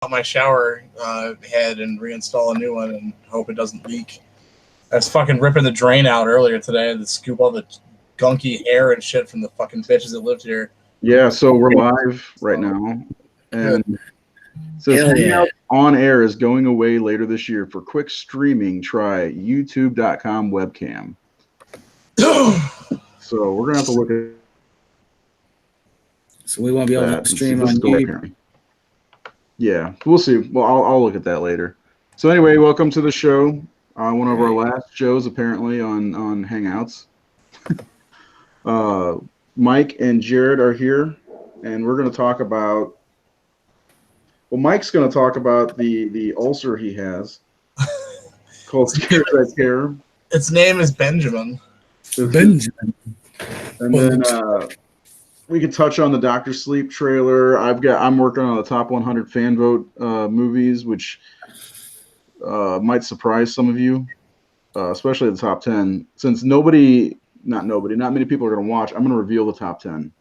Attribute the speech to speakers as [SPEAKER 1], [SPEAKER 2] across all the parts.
[SPEAKER 1] out my shower head and reinstall a new one and hope it doesn't leak. I was fucking ripping the drain out earlier today to scoop all the gunky hair and shit from the fucking bitches that lived here.
[SPEAKER 2] Yeah, so we're live right now, and says
[SPEAKER 3] Hell yeah.
[SPEAKER 2] Hangout on air is going away later this year. For quick streaming, try youtube.com webcam. So we're gonna have to look at
[SPEAKER 3] So we won't be able
[SPEAKER 2] that
[SPEAKER 3] to
[SPEAKER 2] and
[SPEAKER 3] stream
[SPEAKER 2] see if
[SPEAKER 3] on
[SPEAKER 2] this goes
[SPEAKER 3] YouTube.
[SPEAKER 2] apparently. Yeah, we'll see. Well, I'll look at that later. So anyway, welcome to the show. One of our last shows apparently on Hangouts. Mike and Jared are here, and we're going to talk about. Well, Mike's going to talk about the ulcer he has called Scares That Care.
[SPEAKER 1] Its name is Benjamin.
[SPEAKER 3] Benjamin.
[SPEAKER 2] And then we could touch on the Dr. Sleep trailer. I'm working on the top 100 fan vote movies, which might surprise some of you, especially the top 10. Since not many people are going to watch, I'm going to reveal the top 10.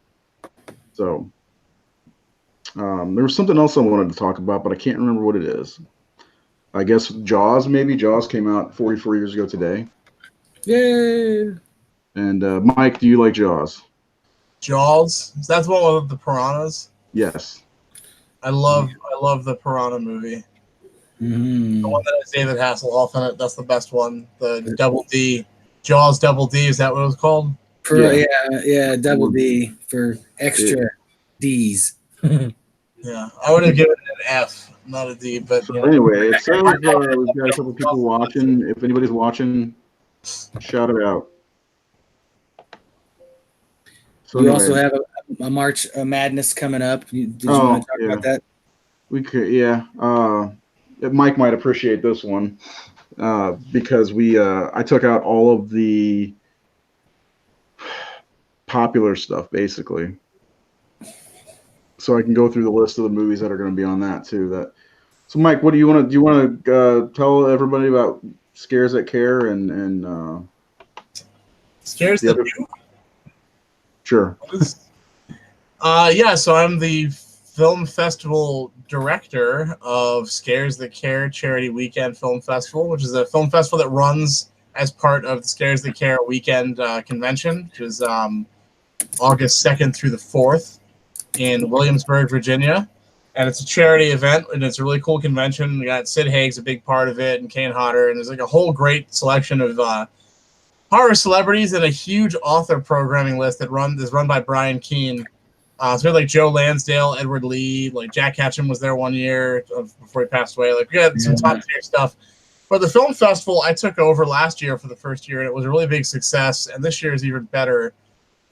[SPEAKER 2] So there was something else I wanted to talk about, but I can't remember what it is. I guess Jaws, maybe. Jaws came out 44 years ago today.
[SPEAKER 3] Yay!
[SPEAKER 2] And Mike, do you like Jaws?
[SPEAKER 1] Jaws? That's the one with the piranhas?
[SPEAKER 2] Yes.
[SPEAKER 1] I love the piranha movie.
[SPEAKER 3] Mm.
[SPEAKER 1] The one that has David Hasselhoff in it. That's the best one. The Double D. Jaws Double D. Is that what it was called?
[SPEAKER 3] Yeah, double D for extra D's.
[SPEAKER 1] Yeah, I would have given it an F, not a D. But
[SPEAKER 2] So anyway, it says we've got a couple people watching. If anybody's watching, shout it out. So
[SPEAKER 3] We
[SPEAKER 2] anyway,
[SPEAKER 3] also have a March Madness coming up. Did you want to talk about that?
[SPEAKER 2] We could, yeah. Mike might appreciate this one because I took out all of the popular stuff basically, so I can go through the list of the movies that are going to be on that too. So, Mike, what do you want to? Do you want to tell everybody about Scares That Care and
[SPEAKER 1] Scares That Do?
[SPEAKER 2] Sure.
[SPEAKER 1] Yeah, so I'm the film festival director of Scares That Care Charity Weekend Film Festival, which is a film festival that runs as part of the Scares That Care Weekend Convention, which is August 2nd through the 4th in Williamsburg, Virginia. And it's a charity event, and it's a really cool convention. We got Sid Haig's a big part of it, and Kane Hodder, and there's like a whole great selection of horror celebrities and a huge author programming list that is run by Brian Keene. So we had like Joe Lansdale, Edward Lee, like Jack Ketchum was there one year before he passed away. Like we had some top tier stuff. But the film festival I took over last year for the first year, and it was a really big success. And this year is even better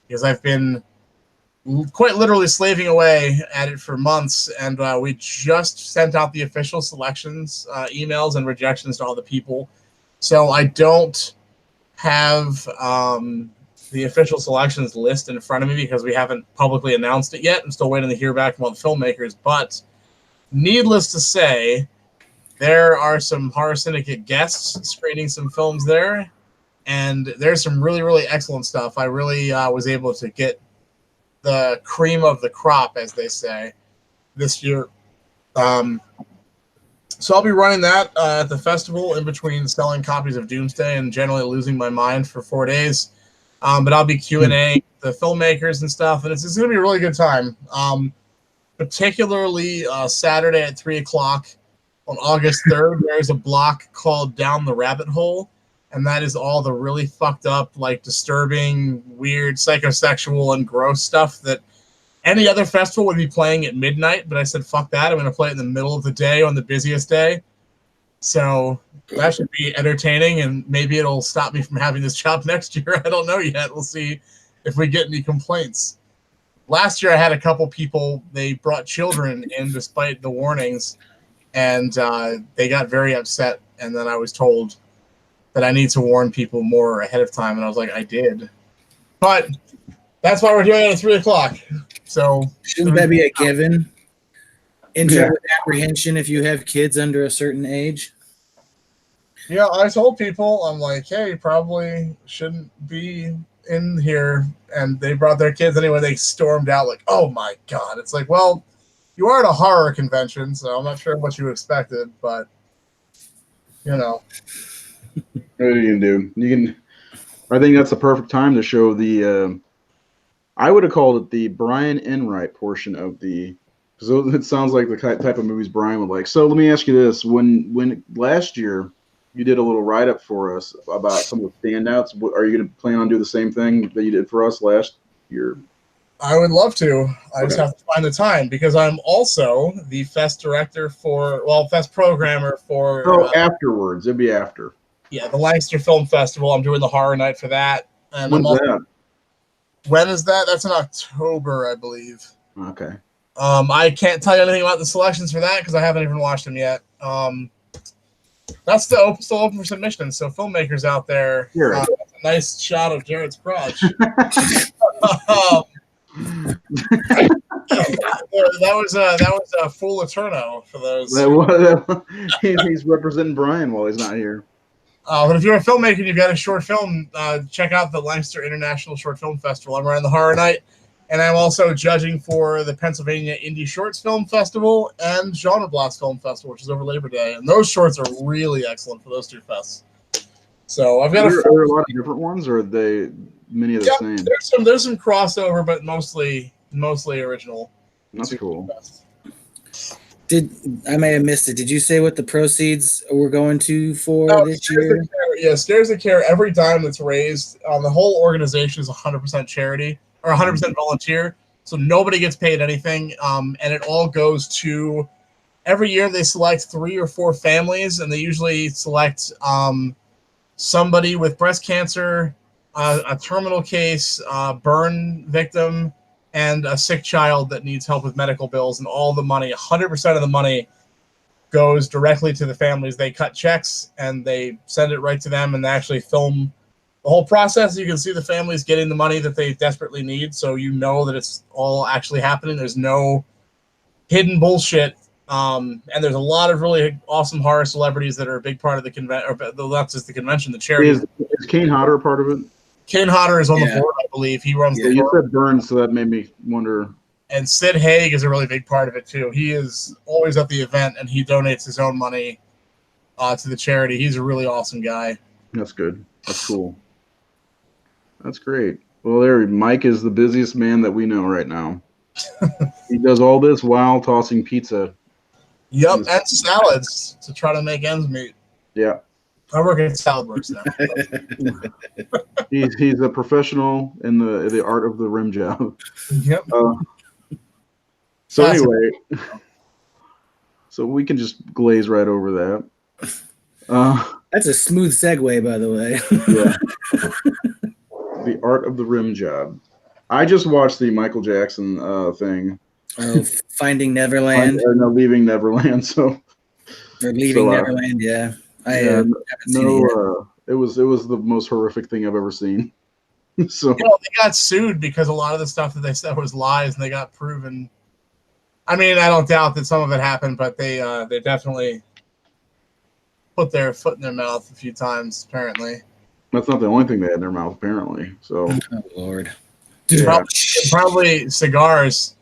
[SPEAKER 1] because I've been quite literally slaving away at it for months. And we just sent out the official selections, emails and rejections to all the people. So I don't have the official selections list in front of me because we haven't publicly announced it yet. I'm still waiting to hear back from all the filmmakers. But needless to say, there are some Horror Syndicate guests screening some films there, and there's some really, really excellent stuff. I really was able to get the cream of the crop, as they say, this year. So I'll be running that at the festival in between selling copies of Doomsday and generally losing my mind for 4 days. But I'll be Q&A the filmmakers and stuff, and it's going to be a really good time. Particularly Saturday at 3 o'clock on August 3rd, there's a block called Down the Rabbit Hole, and that is all the really fucked up, like disturbing, weird, psychosexual, and gross stuff that any other festival would be playing at midnight, but I said, fuck that. I'm going to play it in the middle of the day on the busiest day. So that should be entertaining, and maybe it'll stop me from having this job next year. I don't know yet. We'll see if we get any complaints. Last year I had a couple people, they brought children in despite the warnings, and they got very upset, and then I was told that I need to warn people more ahead of time, and I was like, I did. But that's why we're doing it at 3 o'clock. So
[SPEAKER 3] shouldn't that be a given? Enter with apprehension if you have kids under a certain age.
[SPEAKER 1] Yeah, I told people, I'm like, hey, probably shouldn't be in here. And they brought their kids anyway. They stormed out like, oh my God. It's like, well, you are at a horror convention, so I'm not sure what you expected, but you know.
[SPEAKER 2] What are you gonna do? You can. I think that's the perfect time to show the. I would have called it the Brian Enright portion of the. Because it sounds like the type of movies Brian would like. So let me ask you this: when last year you did a little write up for us about some of the standouts, are you going to plan on doing the same thing that you did for us last year?
[SPEAKER 1] I would love to. I just
[SPEAKER 2] Okay.
[SPEAKER 1] have to find the time because I'm also the fest director fest programmer for.
[SPEAKER 2] So afterwards, it'd be after.
[SPEAKER 1] Yeah, the Lancaster Film Festival. I'm doing the horror night for that, and
[SPEAKER 2] When's that?
[SPEAKER 1] When is that? That's in October, I believe.
[SPEAKER 2] Okay.
[SPEAKER 1] I can't tell you anything about the selections for that because I haven't even watched them yet. That's still open for submission. So filmmakers out there, that's a nice shot of Jared's crotch. that was a full Eterno for those.
[SPEAKER 2] He's representing Brian while he's not here.
[SPEAKER 1] But if you're a filmmaker and you've got a short film, check out the Lancaster International Short Film Festival. I'm running the horror night, and I'm also judging for the Pennsylvania Indie Shorts Film Festival and Genre Blast Film Festival, which is over Labor Day. And those shorts are really excellent for those two fests. So I've got
[SPEAKER 2] Are there a lot of different ones, or are they many of the same?
[SPEAKER 1] There's some crossover, but mostly original.
[SPEAKER 2] That's cool.
[SPEAKER 3] I may have missed it. Did you say what the proceeds were going to for this year?
[SPEAKER 1] Yeah, Scares of Care. Every dime that's raised on the whole organization is 100% charity or 100% volunteer. So nobody gets paid anything, and it all goes to. Every year they select 3 or 4 families, and they usually select somebody with breast cancer, a terminal case, burn victim, and a sick child that needs help with medical bills, and all the money, 100% of the money goes directly to the families. They cut checks and they send it right to them, and they actually film the whole process. You can see the families getting the money that they desperately need, so you know that it's all actually happening. There's no hidden bullshit. And there's a lot of really awesome horror celebrities that are a big part of the convention, or not just the convention, the charity.
[SPEAKER 2] Is Kane Hodder a part of it?
[SPEAKER 1] Kane Hodder is on the board, I believe. He runs the
[SPEAKER 2] board. You said Burns, so that made me wonder.
[SPEAKER 1] And Sid Haig is a really big part of it, too. He is always at the event, and he donates his own money to the charity. He's a really awesome guy.
[SPEAKER 2] That's good. That's cool. That's great. Well, Mike is the busiest man that we know right now. He does all this while tossing pizza.
[SPEAKER 1] Yep, and salads to try to make ends meet.
[SPEAKER 2] Yeah.
[SPEAKER 1] I work at Salad Works now.
[SPEAKER 2] He's a professional in the art of the rim job.
[SPEAKER 1] Yep.
[SPEAKER 2] So anyway, so we can just glaze right over that.
[SPEAKER 3] That's a smooth segue, by the way.
[SPEAKER 2] Yeah. The art of the rim job. I just watched the Michael Jackson thing.
[SPEAKER 3] Oh, Finding Neverland.
[SPEAKER 2] No, Leaving Neverland.
[SPEAKER 3] Or Leaving Neverland. Yeah. I haven't seen it.
[SPEAKER 2] It was the most horrific thing I've ever seen. So
[SPEAKER 1] they got sued because a lot of the stuff that they said was lies, and they got proven. I mean, I don't doubt that some of it happened, but they definitely put their foot in their mouth a few times. Apparently,
[SPEAKER 2] that's not the only thing they had in their mouth. Apparently, so
[SPEAKER 3] oh Lord,
[SPEAKER 1] probably cigars,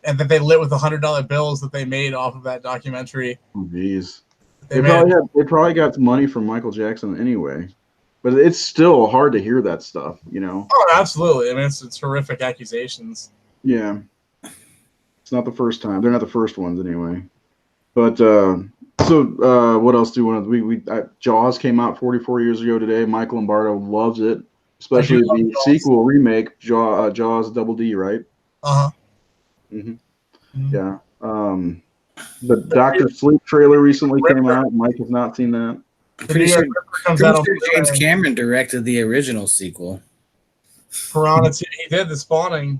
[SPEAKER 1] and that they lit with $100 bills that they made off of that documentary.
[SPEAKER 2] Oh, geez. They probably got money from Michael Jackson anyway, but it's still hard to hear that stuff, you know.
[SPEAKER 1] Oh, absolutely. I mean, it's horrific accusations.
[SPEAKER 2] Yeah, it's not the first time. They're not the first ones anyway. But what else do you want to? Jaws came out 44 years ago today. Michael Lombardo loves it, especially the sequel remake, Jaws Double D, right?
[SPEAKER 1] Uh huh.
[SPEAKER 2] Mm-hmm. Yeah. The Dr. Sleep trailer recently came out. Mike has not seen that.
[SPEAKER 3] Pretty sure James Cameron directed the original sequel.
[SPEAKER 1] Piranha 2. He did The Spawning.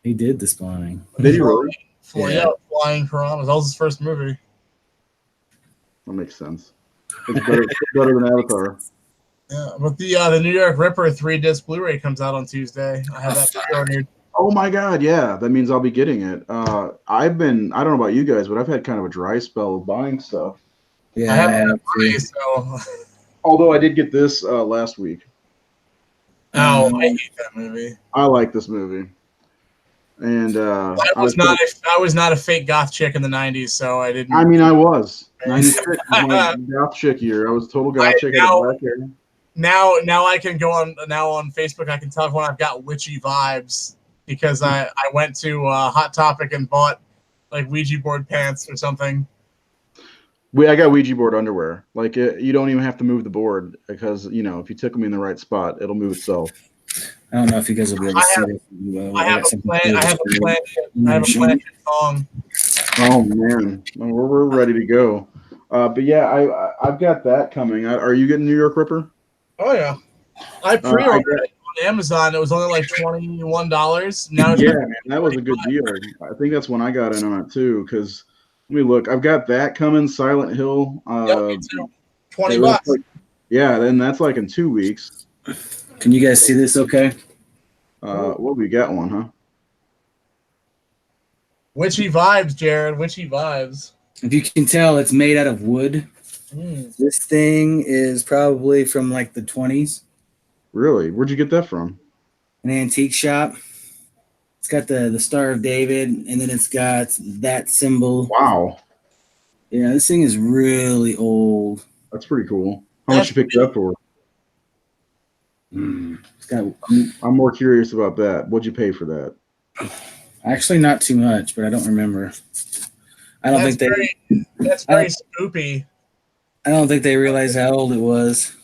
[SPEAKER 3] He did The Spawning.
[SPEAKER 2] Did he really?
[SPEAKER 1] Flying Piranhas. That was his first movie.
[SPEAKER 2] That makes sense. It's better than Avatar.
[SPEAKER 1] Yeah, but the New York Ripper 3-disc Blu-ray comes out on Tuesday. I have that pre-ordered.
[SPEAKER 2] Oh my God, yeah. That means I'll be getting it. I don't know about you guys, but I've had kind of a dry spell of buying stuff.
[SPEAKER 3] Yeah,
[SPEAKER 1] I haven't so.
[SPEAKER 2] Although I did get this last week.
[SPEAKER 1] Oh, I hate that movie.
[SPEAKER 2] I like this movie. And
[SPEAKER 1] I was not a fake goth chick in the '90s, so I didn't.
[SPEAKER 2] I mean, I was 96 was my goth chick year. I was total goth chick. Had black hair.
[SPEAKER 1] Now I can go on Facebook. I can tell when I've got witchy vibes because I went to Hot Topic and bought like Ouija board pants or something.
[SPEAKER 2] I got Ouija board underwear. Like you don't even have to move the board because if you tickle me in the right spot, it'll move itself.
[SPEAKER 3] I don't know if you guys will be able to see this.
[SPEAKER 1] I have a planted thong.
[SPEAKER 2] Oh man, we're ready to go. But yeah, I've got that coming. Are you getting New York Ripper?
[SPEAKER 1] Oh yeah, I pre-ordered it on Amazon. It was only like $21. Now it's
[SPEAKER 2] man, that was a good deal. I think that's when I got in on it too. Because let me look. I've got that coming. Silent Hill.
[SPEAKER 1] Me too. $20.
[SPEAKER 2] Yeah, then that's like in 2 weeks.
[SPEAKER 3] Can you guys see this? Okay.
[SPEAKER 2] Well, we got one, huh?
[SPEAKER 1] Witchy vibes, Jared. Witchy vibes.
[SPEAKER 3] If you can tell, it's made out of wood. This thing is probably from like the 20s.
[SPEAKER 2] Really? Where'd you get that from?
[SPEAKER 3] An antique shop. It's got the Star of David, and then it's got that symbol.
[SPEAKER 2] Wow.
[SPEAKER 3] Yeah, this thing is really old.
[SPEAKER 2] That's pretty cool. How much you picked it up for?
[SPEAKER 3] It's got.
[SPEAKER 2] I'm more curious about that. What'd you pay for that?
[SPEAKER 3] Actually, not too much, but I don't remember. That's
[SPEAKER 1] very spoopy.
[SPEAKER 3] I don't think they realized how old it was.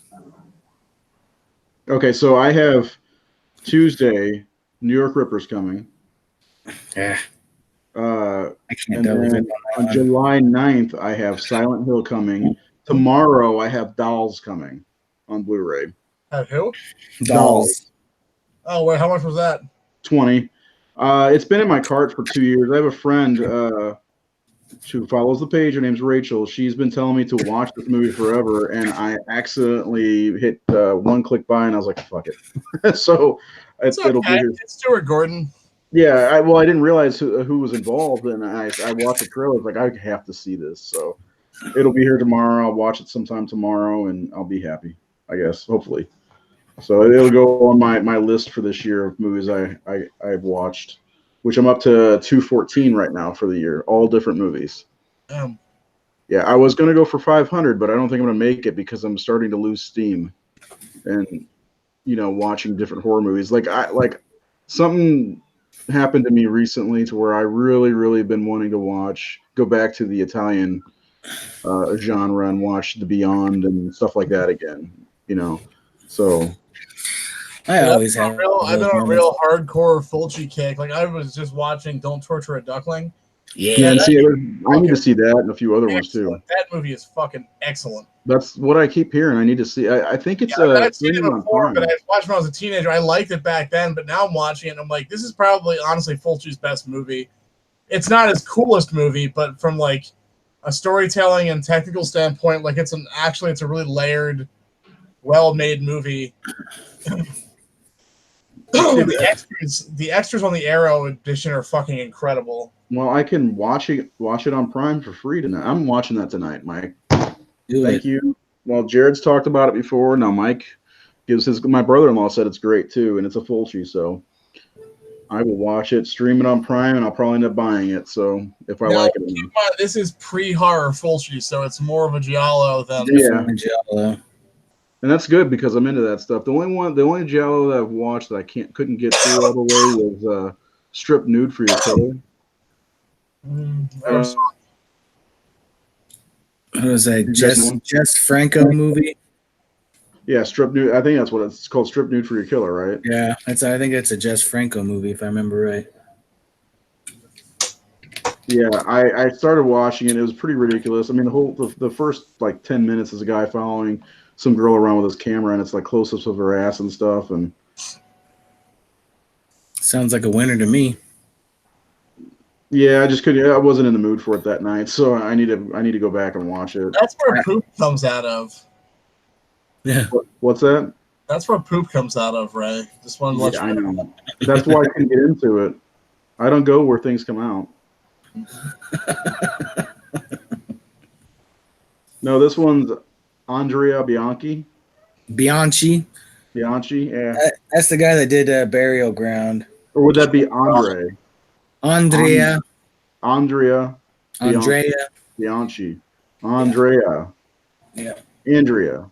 [SPEAKER 2] Okay, so I have Tuesday, New York Ripper's coming.
[SPEAKER 3] Yeah.
[SPEAKER 2] I can't tell. On July 9th, I have Silent Hill coming. Tomorrow, I have Dolls coming on Blu-ray.
[SPEAKER 1] Who?
[SPEAKER 2] Dolls.
[SPEAKER 1] Oh, wait, how much was that?
[SPEAKER 2] $20. It's been in my cart for 2 years. I have a friend who follows the page. Her name's Rachel. She's been telling me to watch this movie forever, and I accidentally hit one-click buy, and I was like, fuck it. So it'll be here.
[SPEAKER 1] It's Stuart Gordon.
[SPEAKER 2] Yeah, I didn't realize who was involved, and I watched the trailer. I was like, I have to see this. So it'll be here tomorrow. I'll watch it sometime tomorrow, and I'll be happy, I guess, hopefully. So it'll go on my list for this year of movies I've watched, which I'm up to 214 right now for the year, all different movies. Yeah, I was going to go for 500, but I don't think I'm going to make it because I'm starting to lose steam and, watching different horror movies. Like something happened to me recently to where I really, really been wanting to go back to the Italian genre and watch The Beyond and stuff like that again, So
[SPEAKER 3] I've been
[SPEAKER 1] on a real hardcore Fulci kick. Like I was just watching Don't Torture a Duckling.
[SPEAKER 2] Yeah, and I need to see that and a few other ones too.
[SPEAKER 1] That movie is fucking excellent.
[SPEAKER 2] That's what I keep hearing. I need to see. I think it's
[SPEAKER 1] I've seen it before, but I watched when I was a teenager. I liked it back then, but now I'm watching it and I'm like, this is probably honestly Fulci's best movie. It's not his coolest movie, but from like a storytelling and technical standpoint, like it's a really layered, well-made movie. The extras on the Arrow edition are fucking incredible.
[SPEAKER 2] Well, I can watch it on Prime for free tonight. I'm watching that tonight, Mike. Thank you. Well, Jared's talked about it before. Now Mike gives my brother-in-law said it's great too, and it's a Fulci, so I will watch it, stream it on Prime, and I'll probably end up buying it. So if I like it,
[SPEAKER 1] this is pre-horror Fulci, so it's more of a giallo than
[SPEAKER 3] giallo.
[SPEAKER 2] And that's good because I'm into that stuff. The only giallo that I've watched that I couldn't get through all the way was Strip Nude for Your Killer.
[SPEAKER 3] What was that? Jess Franco movie?
[SPEAKER 2] Yeah, Strip Nude. I think that's what it's called. Strip Nude for Your Killer, right?
[SPEAKER 3] Yeah, I think it's a Jess Franco movie if I remember right.
[SPEAKER 2] Yeah, I started watching it. It was pretty ridiculous. I mean, the first like 10 minutes is a guy following some girl around with his camera, and it's like close-ups of her ass and stuff. And
[SPEAKER 3] sounds like a winner to me.
[SPEAKER 2] Yeah, I just couldn't. I wasn't in the mood for it that night, so I need to go back and watch it.
[SPEAKER 1] That's where poop comes out of.
[SPEAKER 3] Yeah.
[SPEAKER 2] What's that?
[SPEAKER 1] That's where poop comes out of, Ray. Just one.
[SPEAKER 2] Yeah, I know. That's why I couldn't get into it. I don't go where things come out. No, this one's Andrea Bianchi.
[SPEAKER 3] Bianchi,
[SPEAKER 2] yeah.
[SPEAKER 3] That's the guy that did Burial Ground.
[SPEAKER 2] Or would that be Andre?
[SPEAKER 3] Andrea.
[SPEAKER 2] Andrea.
[SPEAKER 3] Andrea.
[SPEAKER 2] Bianchi. Andrea.
[SPEAKER 3] Yeah.
[SPEAKER 2] Andrea.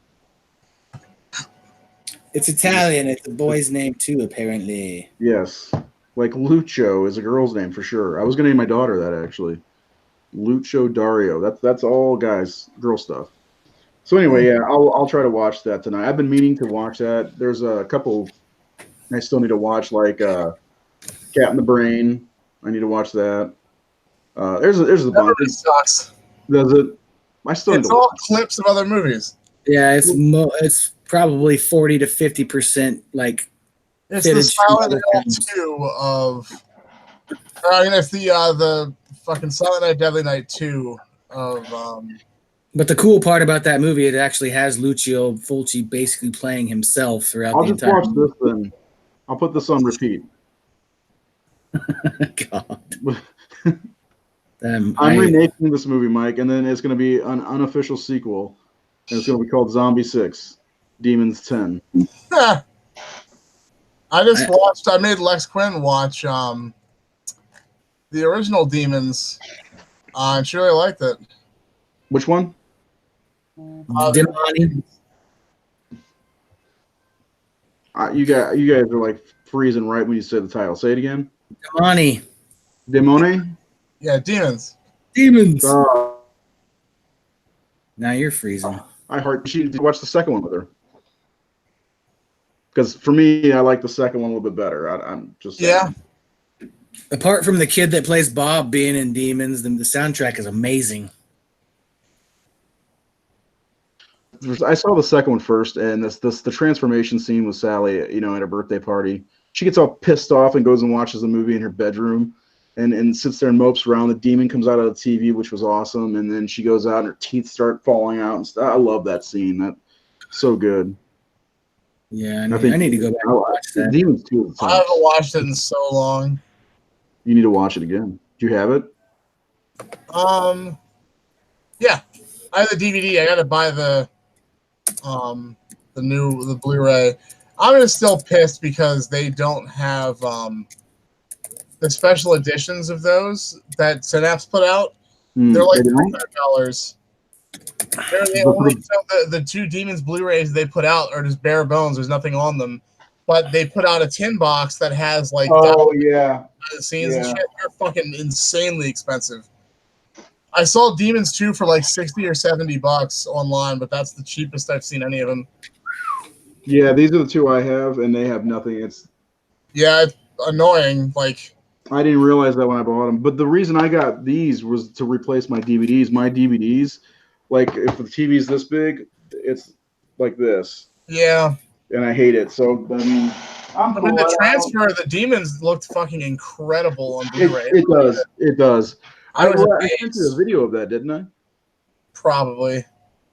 [SPEAKER 3] It's Italian. It's a boy's name too, apparently.
[SPEAKER 2] Yes. Like Lucio is a girl's name for sure. I was gonna name my daughter that actually. Lucio Dario. That's all guys, girl stuff. So anyway, yeah, I'll try to watch that tonight. I've been meaning to watch that. There's a couple I still need to watch, like Cat in the Brain. I need to watch that. There's a
[SPEAKER 1] That
[SPEAKER 2] bunch.
[SPEAKER 1] movie sucks.
[SPEAKER 2] Does it? I still need
[SPEAKER 1] It's
[SPEAKER 2] to
[SPEAKER 1] all
[SPEAKER 2] watch.
[SPEAKER 1] clips of other movies.
[SPEAKER 3] Yeah, it's probably 40 to 50% like
[SPEAKER 1] It's the
[SPEAKER 3] footage from
[SPEAKER 1] Silent
[SPEAKER 3] other
[SPEAKER 1] Hill
[SPEAKER 3] films.
[SPEAKER 1] 2 of. I mean, it's the fucking Silent Night, Deadly Night 2 of.
[SPEAKER 3] But the cool part about that movie, it actually has Lucio Fulci basically playing himself throughout
[SPEAKER 2] I'll
[SPEAKER 3] the
[SPEAKER 2] just
[SPEAKER 3] entire
[SPEAKER 2] watch
[SPEAKER 3] movie.
[SPEAKER 2] this then. I'll put this on repeat.
[SPEAKER 3] God.
[SPEAKER 2] I'm remaking this movie, Mike, and then it's going to be an unofficial sequel, and it's going to be called Zombie 6, Demons 10.
[SPEAKER 1] I made Lex Quinn watch the original Demons, and she really liked it.
[SPEAKER 2] Which one?
[SPEAKER 3] Demoni.
[SPEAKER 2] You guys are like freezing right when you said the title. Say it again.
[SPEAKER 3] Demoni.
[SPEAKER 2] Demone?
[SPEAKER 1] Yeah, Demons.
[SPEAKER 3] Demons. Now you're freezing.
[SPEAKER 2] She watched the second one with her. Because for me, I like the second one a little bit better. I'm just saying.
[SPEAKER 1] Yeah.
[SPEAKER 3] Apart from the kid that plays Bob being in Demons, the soundtrack is amazing.
[SPEAKER 2] I saw the second one first, and the transformation scene with Sally, at her birthday party. She gets all pissed off and goes and watches the movie in her bedroom, and sits there and mopes around. The demon comes out of the TV, which was awesome, and then she goes out and her teeth start falling out and stuff. I love that scene. That's so good.
[SPEAKER 3] Yeah, I need to go back and watch that.
[SPEAKER 2] Demons 2 is the
[SPEAKER 1] I haven't watched it in so long.
[SPEAKER 2] You need to watch it again. Do you have it?
[SPEAKER 1] Yeah, I have the DVD. I gotta buy the Blu-ray. I'm just still pissed because they don't have the special editions of those that Synapse put out. They're like $300. They're the only the two Demons Blu-rays they put out are just bare bones. There's nothing on them, but they put out a tin box that has like scenes and shit. They're fucking insanely expensive. I saw Demons 2 for like $60 or $70 online, but that's the cheapest I've seen any of them.
[SPEAKER 2] Yeah, these are the two I have, and they have nothing. It's
[SPEAKER 1] annoying. Like,
[SPEAKER 2] I didn't realize that when I bought them. But the reason I got these was to replace my DVDs. My DVDs, like if the TV's this big, it's like this.
[SPEAKER 1] Yeah.
[SPEAKER 2] And I hate it. So I mean,
[SPEAKER 1] the transfer of the Demons looked fucking incredible on Blu-ray.
[SPEAKER 2] It does. It does. I sent you a
[SPEAKER 1] amazed.
[SPEAKER 2] video of that, didn't I?
[SPEAKER 1] Probably.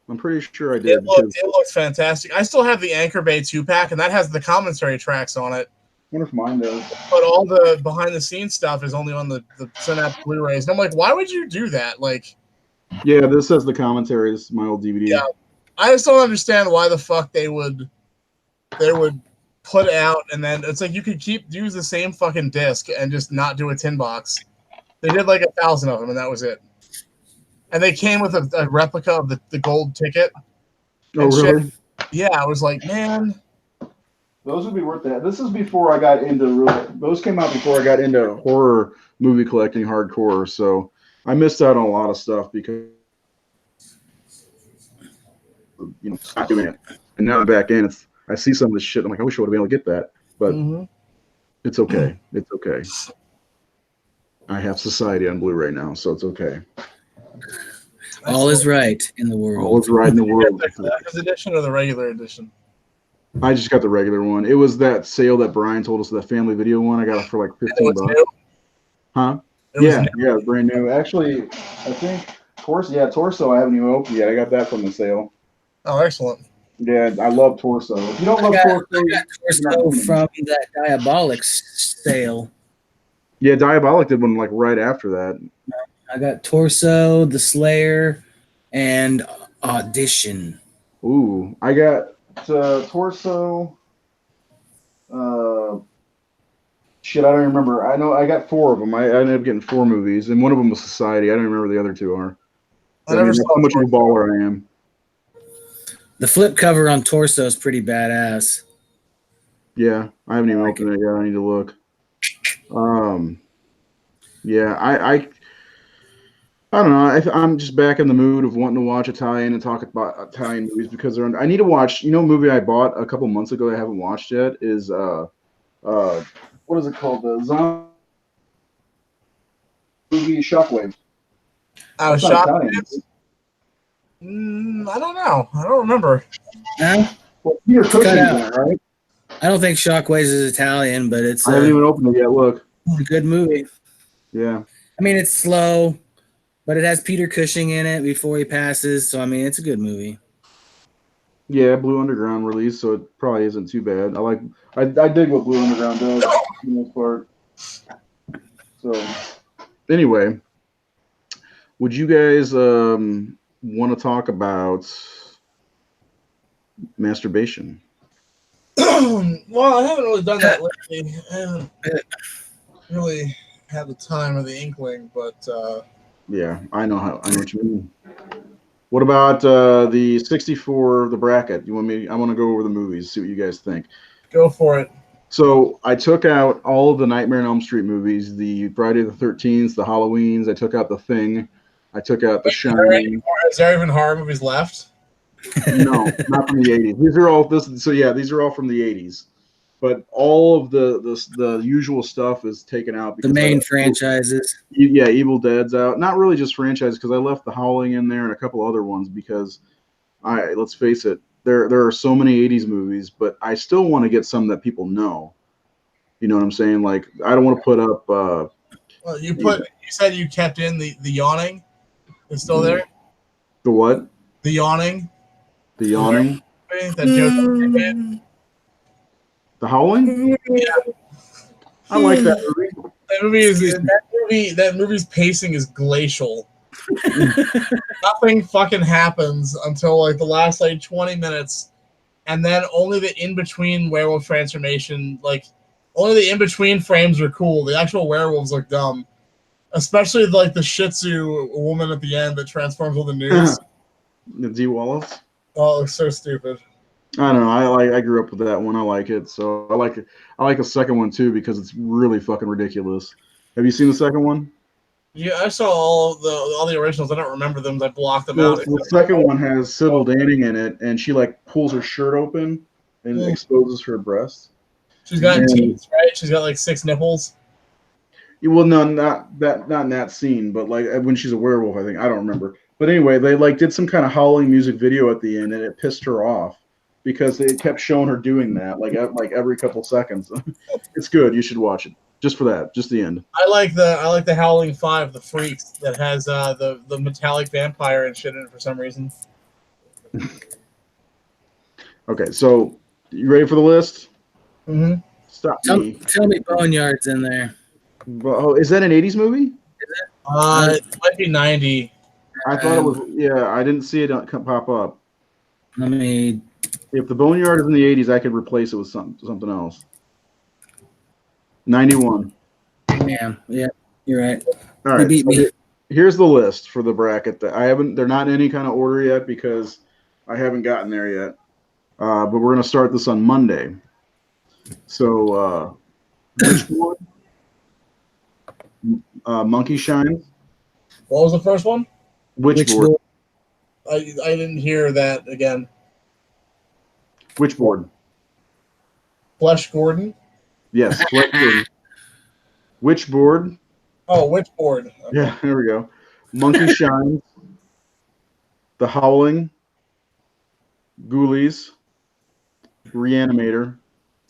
[SPEAKER 2] I'm pretty sure I did.
[SPEAKER 1] It looked fantastic. I still have the Anchor Bay 2-pack, and that has the commentary tracks on it.
[SPEAKER 2] I wonder if mine does.
[SPEAKER 1] But all the behind-the-scenes stuff is only on the Synapse Blu-rays. And I'm like, why would you do that? Like,
[SPEAKER 2] yeah, this says the commentary. This is my old DVD.
[SPEAKER 1] Yeah, I just don't understand why the fuck they would put out, and then it's like you could use the same fucking disc and just not do a tin box. They did like 1,000 of them, and that was it. And they came with a replica of the gold ticket.
[SPEAKER 2] Oh, really?
[SPEAKER 1] Shit. Yeah, I was like, man.
[SPEAKER 2] Those would be worth that. This is before I got into those came out before I got into horror movie collecting hardcore. So I missed out on a lot of stuff because not doing it. And now I'm back in. I see some of this shit. I'm like, I wish I would have been able to get that, but it's okay. It's okay. I have Society on Blu-ray now, so it's okay.
[SPEAKER 3] All is right in the world.
[SPEAKER 2] All is right in the world.
[SPEAKER 1] The collector's edition or the regular edition?
[SPEAKER 2] I just got the regular one. It was that sale that Brian told us, the family video one. I got it for like $15.
[SPEAKER 1] New?
[SPEAKER 2] Huh? Yeah, brand new. Actually, I think Torso I haven't even opened yet. I got that from the sale.
[SPEAKER 1] Oh, excellent.
[SPEAKER 2] Yeah, I love Torso. If you don't love Torso,
[SPEAKER 3] I got Torso from that Diabolics sale.
[SPEAKER 2] Yeah, Diabolic did one like right after that.
[SPEAKER 3] I got Torso, The Slayer, and Audition.
[SPEAKER 2] Ooh, I got Torso. Shit, I don't remember. I know I got 4 of them. I ended up getting 4 movies, and one of them was Society. I don't remember the other 2 are.
[SPEAKER 1] I never
[SPEAKER 2] mean,
[SPEAKER 1] saw
[SPEAKER 2] that's how much of a
[SPEAKER 1] Torso.
[SPEAKER 2] baller I am.
[SPEAKER 3] The flip cover on Torso is pretty badass.
[SPEAKER 2] Yeah, I haven't even
[SPEAKER 3] like
[SPEAKER 2] opened it yet. I need to look. Yeah, I don't know. I'm just back in the mood of wanting to watch Italian and talk about Italian movies because I need to watch. You know, a movie I bought a couple months ago that I haven't watched yet is what is it called? The zombie movie Shockwave.
[SPEAKER 1] I was
[SPEAKER 2] That's not
[SPEAKER 1] shocked.
[SPEAKER 2] Italian.
[SPEAKER 1] I don't know. I don't remember.
[SPEAKER 3] Huh?
[SPEAKER 2] Well, Peter
[SPEAKER 3] Cut
[SPEAKER 2] Cushing's
[SPEAKER 3] out.
[SPEAKER 2] in it, right?
[SPEAKER 3] I don't think Shockwaves is Italian, but it's
[SPEAKER 2] I haven't even opened it yet. Look.
[SPEAKER 3] a good movie.
[SPEAKER 2] Yeah.
[SPEAKER 3] I mean, it's slow, but it has Peter Cushing in it before he passes. So, I mean, it's a good movie.
[SPEAKER 2] Yeah, Blue Underground release, so it probably isn't too bad. I dig what Blue Underground does for the most part. So anyway, would you guys want to talk about masturbation?
[SPEAKER 1] Well, I haven't really done that lately. I haven't really had the time or the inkling, but
[SPEAKER 2] Yeah, I know what you mean. What about the 64, the bracket? You want me? I want to go over the movies, see what you guys think.
[SPEAKER 1] go for it.
[SPEAKER 2] So I took out all of the Nightmare on Elm Street movies, the Friday the 13th, the Halloweens. I took out The Thing. I took out The Shining.
[SPEAKER 1] Is there even horror movies left?
[SPEAKER 2] No, not from the 80s. These are all these are all from the 80s. But all of the usual stuff is taken out
[SPEAKER 3] The
[SPEAKER 2] because
[SPEAKER 3] main franchises.
[SPEAKER 2] Yeah, Evil Dead's out. Not really just franchise because I left The Howling in there and a couple other ones because let's face it, there are so many 80s movies, but I still want to get some that people know. You know what I'm saying? Like I don't want to put up
[SPEAKER 1] Well, you said you kept in the yawning. It's still there?
[SPEAKER 2] the what?
[SPEAKER 1] The yawning.
[SPEAKER 2] The Yawning?
[SPEAKER 1] That Joe did.
[SPEAKER 2] The Howling?
[SPEAKER 1] Yeah.
[SPEAKER 2] I like that movie.
[SPEAKER 1] That movie's pacing is glacial. Nothing fucking happens until like the last like 20 minutes, and then only the in-between werewolf transformation, like only the in-between frames are cool. The actual werewolves look dumb. Especially like the Shih Tzu woman at the end that transforms with the news.
[SPEAKER 2] The D. Wallace?
[SPEAKER 1] Oh, it looks so stupid.
[SPEAKER 2] I don't know. I grew up with that one. I like it. So I like it. I like the second one too because it's really fucking ridiculous. Have you seen the second one?
[SPEAKER 1] Yeah, I saw all the originals. I don't remember them. I blocked them
[SPEAKER 2] Well,
[SPEAKER 1] out.
[SPEAKER 2] the second one has Sybil Danning in it, and she like pulls her shirt open and exposes her breasts.
[SPEAKER 1] She's got teeth, right? She's got like 6 nipples.
[SPEAKER 2] Well, no, not in that scene, but like when she's a werewolf, I think I don't remember. But anyway, they like did some kind of howling music video at the end, and it pissed her off because it kept showing her doing that like every couple seconds. It's good. You should watch it just for that, just the end.
[SPEAKER 1] I like the Howling 5, the Freaks, that has the metallic vampire and shit in it for some reason.
[SPEAKER 2] Okay, so you ready for the list?
[SPEAKER 1] Mm-hmm.
[SPEAKER 2] Stop me.
[SPEAKER 3] Tell me Boneyard's in there.
[SPEAKER 2] Oh, is that an 80s movie?
[SPEAKER 1] It might be 90.
[SPEAKER 2] I thought it was. Yeah, I didn't see it pop up.
[SPEAKER 3] I mean,
[SPEAKER 2] If the Boneyard is in the 80s, I could replace it with something else. 91.
[SPEAKER 3] yeah, you're right.
[SPEAKER 2] All right.
[SPEAKER 3] You beat me.
[SPEAKER 2] Here's the list for the bracket. That they're not in any kind of order yet because I haven't gotten there yet. But we're gonna start this on Monday. So, Witchboard, Monkey Shine.
[SPEAKER 1] What was the first one?
[SPEAKER 2] Witchboard.
[SPEAKER 1] I didn't hear that again.
[SPEAKER 2] Witchboard.
[SPEAKER 1] Flesh Gordon.
[SPEAKER 2] Yes. Witchboard.
[SPEAKER 1] Oh, Witchboard. Okay.
[SPEAKER 2] Yeah, there we go. Monkey Shines. The Howling. Ghoulies. Reanimator.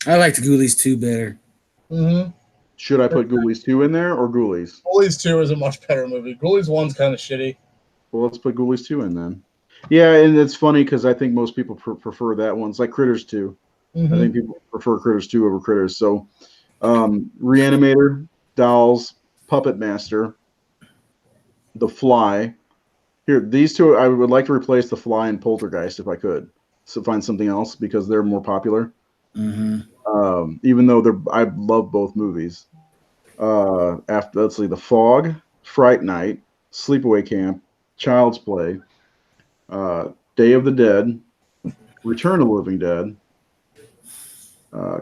[SPEAKER 3] I liked Ghoulies 2 better.
[SPEAKER 1] Mm-hmm.
[SPEAKER 2] Should I put Ghoulies 2 in there or Ghoulies?
[SPEAKER 1] Ghoulies 2 is a much better movie. Ghoulies 1's kind of shitty.
[SPEAKER 2] Well, let's put Ghoulies 2 in then. Yeah, and it's funny because I think most people prefer that one. It's like Critters 2.
[SPEAKER 1] Mm-hmm.
[SPEAKER 2] I think people prefer Critters 2 over Critters. So, Reanimator, Dolls, Puppet Master, The Fly. Here, these two, I would like to replace The Fly and Poltergeist if I could. So find something else because they're more popular.
[SPEAKER 3] Mm-hmm.
[SPEAKER 2] Even though I love both movies. After let's see, The Fog, Fright Night, Sleepaway Camp, Child's Play, Day of the Dead, Return of the Living Dead,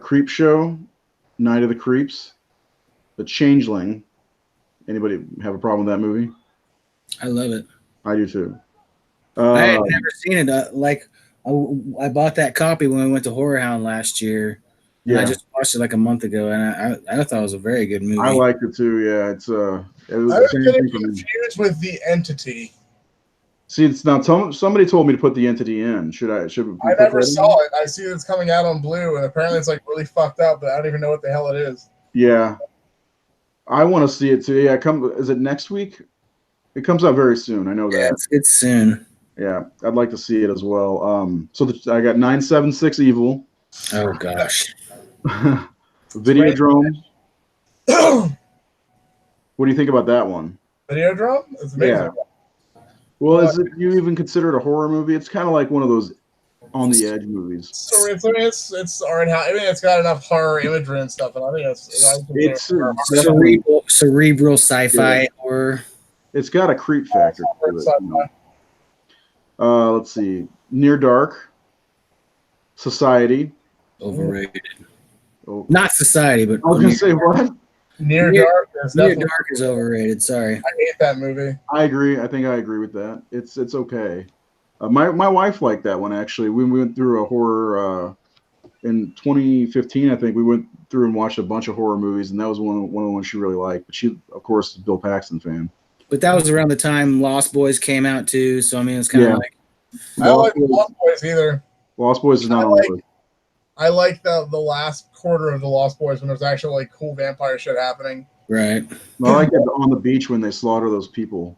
[SPEAKER 2] Creep Show, Night of the Creeps, The Changeling. Anybody have a problem with that movie?
[SPEAKER 3] I love it.
[SPEAKER 2] I do too.
[SPEAKER 3] I had never seen it. I bought that copy when we went to Horror Hound last year. And I just watched it like a month ago, and I thought it was a very good movie.
[SPEAKER 2] I liked it too. Yeah, it was
[SPEAKER 1] I
[SPEAKER 2] the same
[SPEAKER 1] was
[SPEAKER 2] thing for me.
[SPEAKER 1] confused with The Entity.
[SPEAKER 2] See, it's now somebody told me to put The Entity in. Should we
[SPEAKER 1] I
[SPEAKER 2] put
[SPEAKER 1] never
[SPEAKER 2] that
[SPEAKER 1] saw
[SPEAKER 2] in?
[SPEAKER 1] it. I see it's coming out on Blue, and apparently it's like really fucked up, but I don't even know what the hell it is.
[SPEAKER 2] Yeah, I want to see it too. Yeah, is it next week? It comes out very soon. I know that.
[SPEAKER 3] It's soon.
[SPEAKER 2] Yeah, I'd like to see it as well. I got 976 Evil.
[SPEAKER 3] Oh gosh.
[SPEAKER 2] Videodrome. What do you think about that one?
[SPEAKER 1] Videodrome? It's amazing.
[SPEAKER 2] Yeah. Well, you even consider it a horror movie? It's kind of like one of those on the edge movies.
[SPEAKER 1] So it's already. I mean, it's got enough horror imagery and stuff, and I think it's
[SPEAKER 3] cerebral sci-fi horror.
[SPEAKER 2] It's got a creep factor to it. You know. Let's see. Near Dark. Society.
[SPEAKER 3] Overrated. Oh. Not Society, but
[SPEAKER 2] I was gonna say what?
[SPEAKER 1] Near Dark
[SPEAKER 3] is overrated. Sorry.
[SPEAKER 1] I hate that movie.
[SPEAKER 2] I agree. I think I agree with that. It's okay. My wife liked that one actually. We went through a horror in 2015. I think we went through and watched a bunch of horror movies, and that was one of the ones she really liked. But she, of course, is a Bill Paxton fan.
[SPEAKER 3] But that was around the time Lost Boys came out too. So I mean, it's kind of like
[SPEAKER 1] I don't like Lost Boys either.
[SPEAKER 2] Lost Boys is not on the list.
[SPEAKER 1] I like the last quarter of the Lost Boys when there's actually like cool vampire shit happening.
[SPEAKER 3] Right.
[SPEAKER 2] I like it on the beach when they slaughter those people.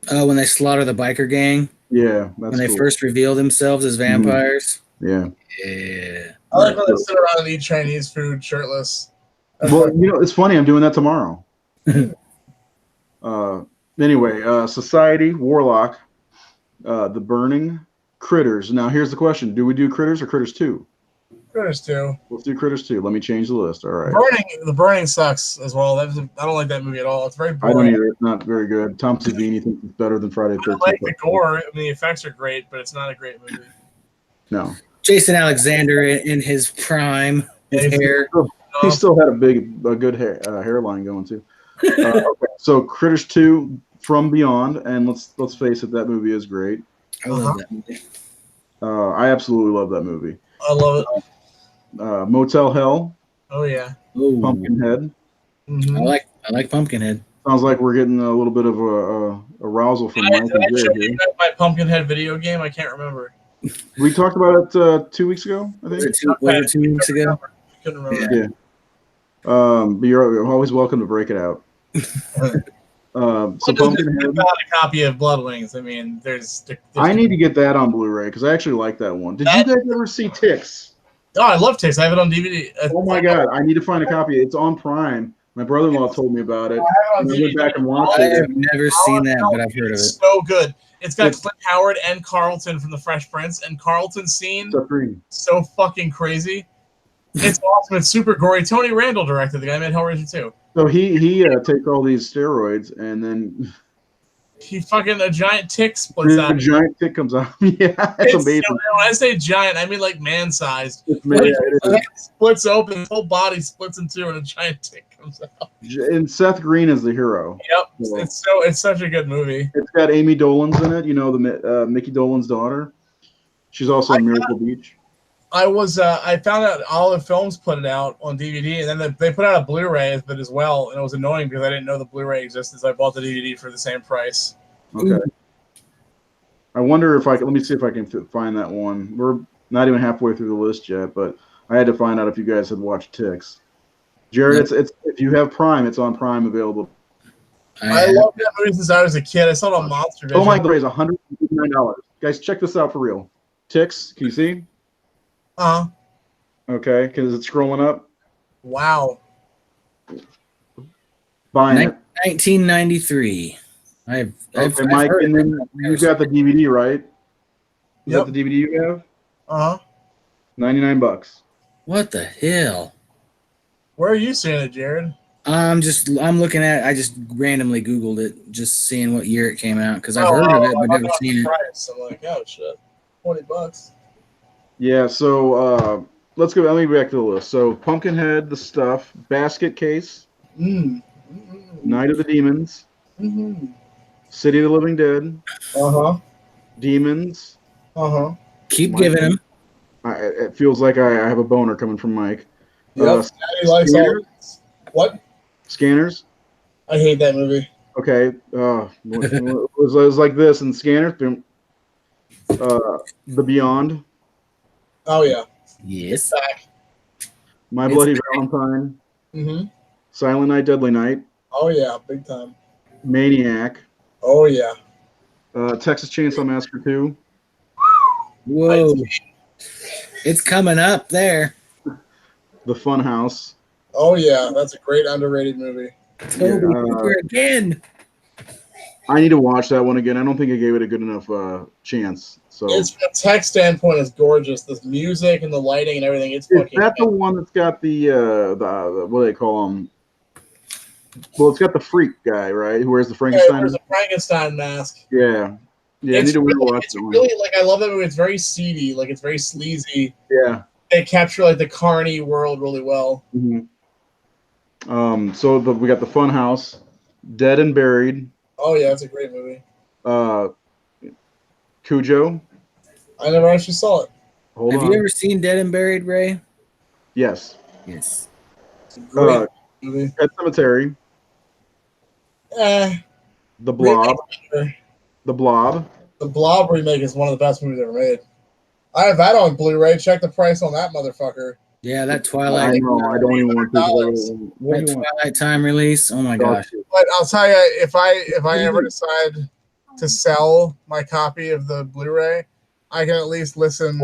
[SPEAKER 3] Oh, when they slaughter the biker gang?
[SPEAKER 2] Yeah.
[SPEAKER 3] When they first reveal themselves as vampires?
[SPEAKER 2] Yeah.
[SPEAKER 3] Yeah.
[SPEAKER 1] I like when they sit around and eat Chinese food shirtless.
[SPEAKER 2] Well, it's funny. I'm doing that tomorrow. Anyway, Society, Warlock, The Burning, Critters. Now, here's the question. Do we do Critters or Critters 2?
[SPEAKER 1] Critters 2.
[SPEAKER 2] Let's do Critters 2. Let me change the list. All right.
[SPEAKER 1] The Burning sucks as well. I don't like that movie at all. It's very boring.
[SPEAKER 2] I don't either. It's not very good. Tom Savini thinks it's better than Friday the 13th.
[SPEAKER 1] I like the gore. I mean, the effects are great, but it's not a great movie.
[SPEAKER 2] No.
[SPEAKER 3] Jason Alexander in his prime. His hair.
[SPEAKER 2] He still had a good hairline going too. Okay, so Critters 2, From Beyond, and let's face it, that movie is great.
[SPEAKER 3] I love that movie.
[SPEAKER 2] I absolutely love that movie.
[SPEAKER 1] I love it.
[SPEAKER 2] Motel Hell.
[SPEAKER 1] Oh yeah.
[SPEAKER 3] Ooh.
[SPEAKER 2] Pumpkinhead.
[SPEAKER 1] Mm-hmm.
[SPEAKER 3] I like Pumpkinhead.
[SPEAKER 2] Sounds like we're getting a little bit of a arousal from Mike and Jay here.
[SPEAKER 1] My Pumpkinhead video game. I can't remember.
[SPEAKER 2] We talked about it 2 weeks ago. I think.
[SPEAKER 3] Was it 2 weeks ago?
[SPEAKER 1] I couldn't remember.
[SPEAKER 2] Yeah. But you're always welcome to break it out. So Pumpkinhead.
[SPEAKER 1] About a copy of Blood Wings. I mean, there's
[SPEAKER 2] I need to get that on Blu-ray because I actually like that one. Did you guys ever see Ticks?
[SPEAKER 1] Oh, I love Ticks. I have it on DVD.
[SPEAKER 2] Oh my god, I need to find a copy. It's on Prime. My brother-in-law told me about it. I went back and watched it.
[SPEAKER 3] I have never seen that, but I've heard of it.
[SPEAKER 1] It's so good. It's got Clint Howard and Carlton from The Fresh Prince, and Carlton's scene so fucking crazy. It's awesome. It's super gory. Tony Randall directed. The guy made Hellraiser 2.
[SPEAKER 2] So he takes all these steroids and then
[SPEAKER 1] he fucking a giant tick splits out.
[SPEAKER 2] A giant tick comes out. Yeah, it's amazing.
[SPEAKER 1] So, when I say giant, I mean like man-sized.
[SPEAKER 2] It
[SPEAKER 1] splits open, his whole body splits in two, and a giant tick comes out.
[SPEAKER 2] And Seth Green is the hero.
[SPEAKER 1] Yep, it's such a good movie.
[SPEAKER 2] It's got Amy Dolenz in it. You know the Mickey Dolenz daughter. She's also in Miracle Beach.
[SPEAKER 1] I found out Olive Films put it out on DVD, and then they put out a Blu-ray of it as well, and it was annoying because I didn't know the Blu-ray existed, so I bought the DVD for the same price.
[SPEAKER 2] Okay. I wonder if let me see if I can find that one. We're not even halfway through the list yet, but I had to find out if you guys had watched Ticks. Jared, it's if you have Prime, it's on Prime available.
[SPEAKER 1] I love that movie since I was a kid. I saw it on Monster Vision.
[SPEAKER 2] Oh my God, it's $159. Guys, check this out for real. Ticks, can you see? Okay, because it's scrolling up.
[SPEAKER 1] Wow.
[SPEAKER 2] Buying it.
[SPEAKER 3] 1993. I've
[SPEAKER 2] Mike, and then you got the DVD, right? Is that the DVD you have? $99.
[SPEAKER 3] What the hell?
[SPEAKER 1] Where are you seeing it, Jared?
[SPEAKER 3] I'm looking at. I just randomly Googled it, just seeing what year it came out because I've heard of it but never seen it.
[SPEAKER 1] Price. I'm like, oh shit, $20.
[SPEAKER 2] Yeah, so let's go. Let me go back to the list. So Pumpkinhead, The Stuff, Basket Case, Night of the Demons, City of the Living Dead, Demons.
[SPEAKER 3] Keep
[SPEAKER 2] Mike,
[SPEAKER 3] giving him.
[SPEAKER 2] it feels like I have a boner coming from Mike.
[SPEAKER 1] Yep, he likes all. What?
[SPEAKER 2] Scanners.
[SPEAKER 1] I hate that movie.
[SPEAKER 2] Okay, it was like this in Scanners. The Beyond.
[SPEAKER 1] Oh yeah.
[SPEAKER 3] Yes.
[SPEAKER 1] Back.
[SPEAKER 2] My Bloody Valentine. Silent Night, Deadly Night.
[SPEAKER 1] Oh yeah, big time.
[SPEAKER 2] Maniac.
[SPEAKER 1] Oh yeah.
[SPEAKER 2] Texas Chainsaw Massacre 2.
[SPEAKER 3] Whoa. It's coming up there.
[SPEAKER 2] The Funhouse.
[SPEAKER 1] Oh yeah, that's a great underrated movie.
[SPEAKER 3] Toby Hooper again.
[SPEAKER 2] I need to watch that one again. I don't think I gave it a good enough chance. So
[SPEAKER 1] it's from a tech standpoint, it's gorgeous. The music and the lighting and everything. It's fucking.
[SPEAKER 2] Is that the one that's got the what do they call him? Well, it's got the freak guy, right? Who wears the Frankenstein?
[SPEAKER 1] Yeah, wears a Frankenstein mask.
[SPEAKER 2] Yeah. Yeah, I need to watch it.
[SPEAKER 1] Really, like, I love that movie. It's very seedy, like it's very sleazy.
[SPEAKER 2] Yeah.
[SPEAKER 1] They capture like the carny world really well.
[SPEAKER 2] So we got the Funhouse, Dead and Buried.
[SPEAKER 1] Oh yeah, it's a great movie.
[SPEAKER 2] Cujo.
[SPEAKER 1] I never actually saw it.
[SPEAKER 3] Have you ever seen Dead and Buried, Ray?
[SPEAKER 2] Yes.
[SPEAKER 3] Yes.
[SPEAKER 1] It's a great movie.
[SPEAKER 2] Pet Cemetery. The Blob. The Blob.
[SPEAKER 1] The Blob remake is one of the best movies ever made. I have that on Blu-ray. Check the price on that motherfucker.
[SPEAKER 3] Yeah, that Twilight.
[SPEAKER 2] I know. I don't even want to.
[SPEAKER 3] That Twilight time release. Oh my gosh!
[SPEAKER 1] But I'll tell you, if I ever decide to sell my copy of the Blu-ray, I can at least listen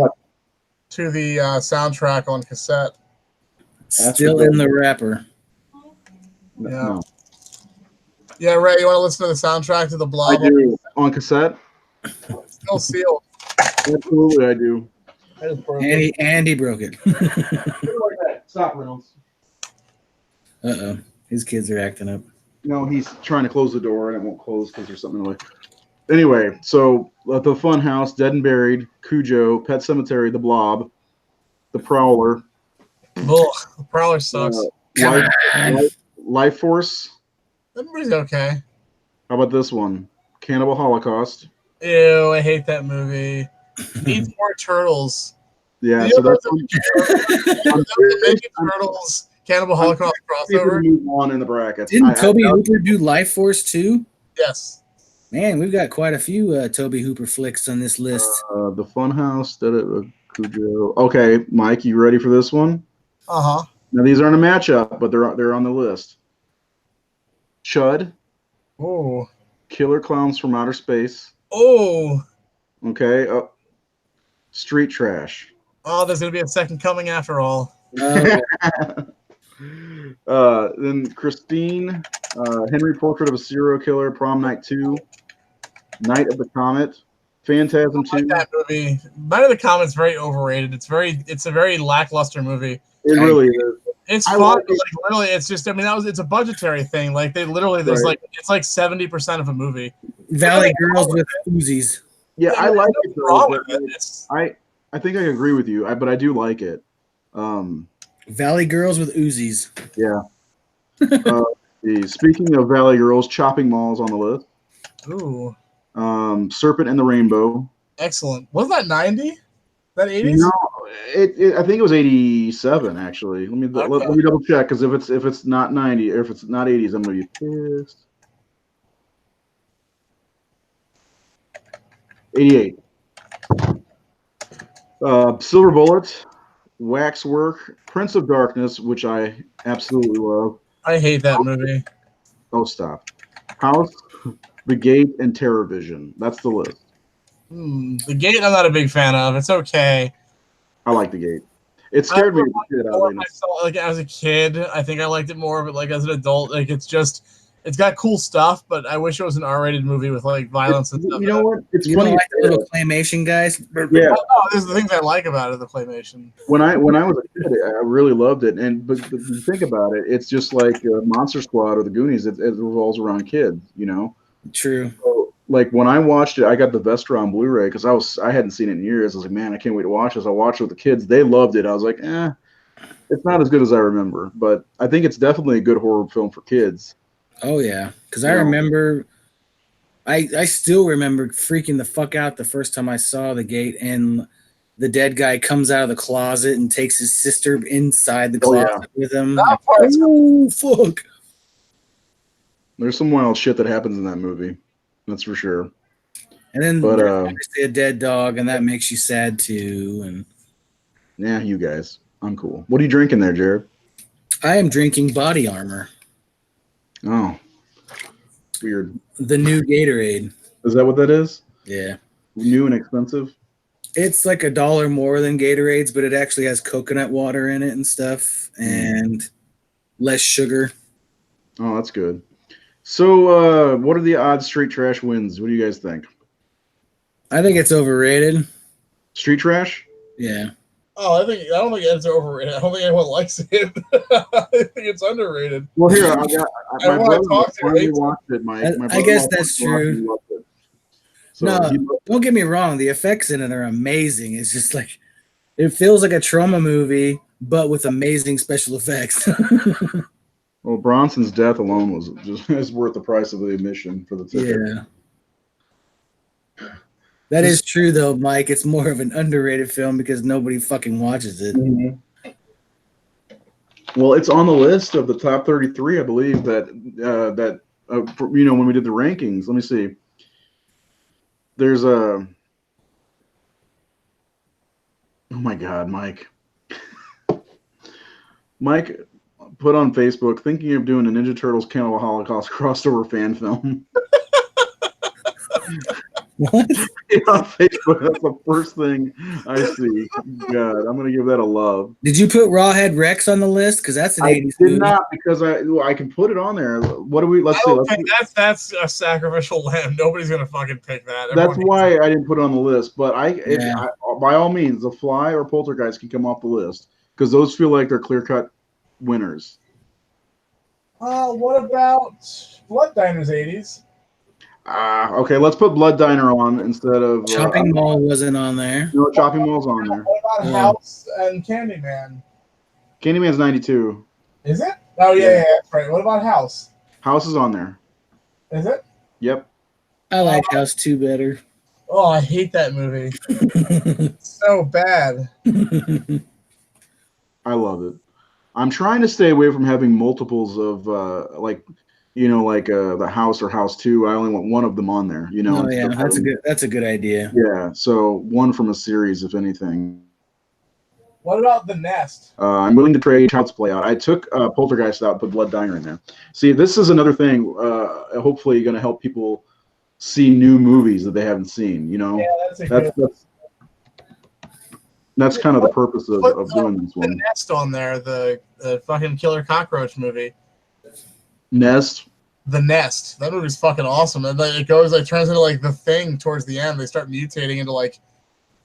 [SPEAKER 1] to the soundtrack on cassette.
[SPEAKER 3] Still in the wrapper.
[SPEAKER 1] Yeah.
[SPEAKER 2] No.
[SPEAKER 1] Yeah, Ray, you want to listen to the soundtrack to the Blob?
[SPEAKER 2] I do. On cassette?
[SPEAKER 1] Still sealed.
[SPEAKER 2] Absolutely, I do.
[SPEAKER 3] Andy broke it.
[SPEAKER 2] Stop, Reynolds.
[SPEAKER 3] Uh-oh. His kids are acting up.
[SPEAKER 2] No, he's trying to close the door and it won't close because there's something in the way. Anyway, so the Funhouse, Dead and Buried, Cujo, Pet Cemetery, The Blob, The Prowler.
[SPEAKER 1] Ugh, the Prowler sucks.
[SPEAKER 2] Life Force.
[SPEAKER 1] That movie's okay.
[SPEAKER 2] How about this one? Cannibal Holocaust.
[SPEAKER 1] Ew, I hate that movie. Needs more turtles.
[SPEAKER 2] Yeah, so that's
[SPEAKER 1] the Turtles Cannibal Holocaust crossover.
[SPEAKER 2] Move on in the brackets.
[SPEAKER 3] Didn't Toby Hooper do Life Force too?
[SPEAKER 1] Yes.
[SPEAKER 3] Man, we've got quite a few Toby Hooper flicks on this list.
[SPEAKER 2] The Funhouse, Cujo. Okay, Mike, you ready for this one?
[SPEAKER 1] Uh-huh.
[SPEAKER 2] Now these aren't a matchup, but they're on the list. Chud.
[SPEAKER 1] Oh.
[SPEAKER 2] Killer Clowns from Outer Space.
[SPEAKER 1] Oh.
[SPEAKER 2] Okay. Street Trash.
[SPEAKER 1] Oh, there's gonna be a second coming after all.
[SPEAKER 2] Then Christine, Henry Portrait of a Serial Killer, Prom Night 2, Night of the Comet, Phantasm 2.
[SPEAKER 1] Like that movie. Night of the Comet's very overrated. It's a very lackluster movie.
[SPEAKER 2] It really is.
[SPEAKER 1] It's fun, but like literally, it's just. I mean, it's a budgetary thing. Like they literally, there's it's like 70% of a
[SPEAKER 3] Valley Girls with Uzis.
[SPEAKER 2] Yeah, I like it.
[SPEAKER 1] Wrong with it.
[SPEAKER 2] I think I agree with you, but I do like it.
[SPEAKER 3] Valley Girls with Uzis.
[SPEAKER 2] Yeah. Speaking of Valley Girls, Chopping Malls on the list.
[SPEAKER 1] Ooh.
[SPEAKER 2] Serpent and the Rainbow.
[SPEAKER 1] Excellent. Was that 90? That 80s?
[SPEAKER 2] No, I think it was 87 actually. Let me double check because if it's not 90 or if it's not 80s, I'm gonna be pissed. 88. Silver Bullet, Waxwork, Prince of Darkness, which I absolutely love.
[SPEAKER 1] I hate that movie.
[SPEAKER 2] Oh, stop. House, The Gate, and Terror Vision. That's the list.
[SPEAKER 1] The Gate, I'm not a big fan of. It's okay.
[SPEAKER 2] I like The Gate. It scared me a bit.
[SPEAKER 1] Like as a kid, I think I liked it more, but like as an adult, like it's just It's got cool stuff, but I wish it was an R-rated movie with like violence and stuff.
[SPEAKER 2] You know what? It's
[SPEAKER 3] You
[SPEAKER 2] funny.
[SPEAKER 3] don't like the little claymation guys?
[SPEAKER 2] Yeah.
[SPEAKER 1] Oh, there's the things I like about it, the claymation.
[SPEAKER 2] When I was a kid, I really loved it. But you think about it, it's just like Monster Squad or the Goonies. It revolves around kids, you know.
[SPEAKER 3] True.
[SPEAKER 2] So, like when I watched it, I got the Vestra on Blu-ray because I hadn't seen it in years. I was like, man, I can't wait to watch this. I watched it with the kids. They loved it. I was like, it's not as good as I remember, but I think it's definitely a good horror film for kids.
[SPEAKER 3] Oh yeah, because I remember, I still remember freaking the fuck out the first time I saw The Gate, and the dead guy comes out of the closet and takes his sister inside the closet with him. Oh fuck!
[SPEAKER 2] There's some wild shit that happens in that movie, that's for sure.
[SPEAKER 3] And then there's obviously a dead dog, and that makes you sad too. And
[SPEAKER 2] yeah, you guys, I'm cool. What are you drinking there, Jared?
[SPEAKER 3] I am drinking Body Armor.
[SPEAKER 2] Oh, weird.
[SPEAKER 3] The new Gatorade.
[SPEAKER 2] Is that what that is?
[SPEAKER 3] Yeah.
[SPEAKER 2] New and expensive?
[SPEAKER 3] It's like $1 more than Gatorades, but it actually has coconut water in it and stuff, and less sugar.
[SPEAKER 2] Oh, that's good. So, what are the odds Street Trash wins? What do you guys think?
[SPEAKER 3] I think it's overrated.
[SPEAKER 2] Street Trash?
[SPEAKER 3] Yeah.
[SPEAKER 1] Oh, I don't think it's overrated. I don't think anyone likes it. I think it's underrated.
[SPEAKER 2] Well, here my brother finally watched it.
[SPEAKER 3] I guess that's true.
[SPEAKER 2] So
[SPEAKER 3] no, don't get me wrong. The effects in it are amazing. It's just like it feels like a trauma movie, but with amazing special effects.
[SPEAKER 2] Well, Bronson's death alone is worth the price of the admission for the ticket.
[SPEAKER 3] Yeah. That is true, though, Mike. It's more of an underrated film because nobody fucking watches it.
[SPEAKER 2] Mm-hmm. Well, it's on the list of the top 33, I believe. When we did the rankings. Let me see. There's a. Oh my God, Mike. Mike put on Facebook thinking of doing a Ninja Turtles Cannibal Holocaust crossover fan film.
[SPEAKER 3] What?
[SPEAKER 2] On Facebook, that's the first thing I see. God, I'm gonna give that a love.
[SPEAKER 3] Did you put Rawhead Rex on the list? Because that's an 80s movie.
[SPEAKER 2] I did not, because I can put it on there. What do we? Let's see.
[SPEAKER 1] That's a sacrificial lamb. Nobody's gonna fucking pick that.
[SPEAKER 2] That's why I didn't put it on the list. But by all means, The Fly or Poltergeist can come off the list because those feel like they're clear-cut winners.
[SPEAKER 1] What about Blood Diners 80s?
[SPEAKER 2] Okay, let's put Blood Diner on instead of
[SPEAKER 3] Chopping Mall wasn't on there.
[SPEAKER 2] No, Chopping Mall's on there.
[SPEAKER 1] What about House and Candyman?
[SPEAKER 2] Candyman's 92.
[SPEAKER 1] Is it? Oh yeah, that's right. What about House?
[SPEAKER 2] House is on there.
[SPEAKER 1] Is it?
[SPEAKER 2] Yep.
[SPEAKER 3] I like House 2 better.
[SPEAKER 1] Oh, I hate that movie. It's so bad.
[SPEAKER 2] I love it. I'm trying to stay away from having multiples of the House or House 2. I only want one of them on there.
[SPEAKER 3] Oh yeah, that's a good idea.
[SPEAKER 2] Yeah, so one from a series, if anything.
[SPEAKER 1] What about The Nest?
[SPEAKER 2] I'm willing to trade Child's Play out. I took Poltergeist out, put Blood Diner in there. See, this is another thing. Hopefully, going to help people see new movies that they haven't seen. Yeah, that's kind of the purpose of doing this one.
[SPEAKER 1] The Nest on there, the fucking killer cockroach movie.
[SPEAKER 2] Nest.
[SPEAKER 1] The Nest. That movie's fucking awesome. And it goes turns into like The Thing towards the end. They start mutating into like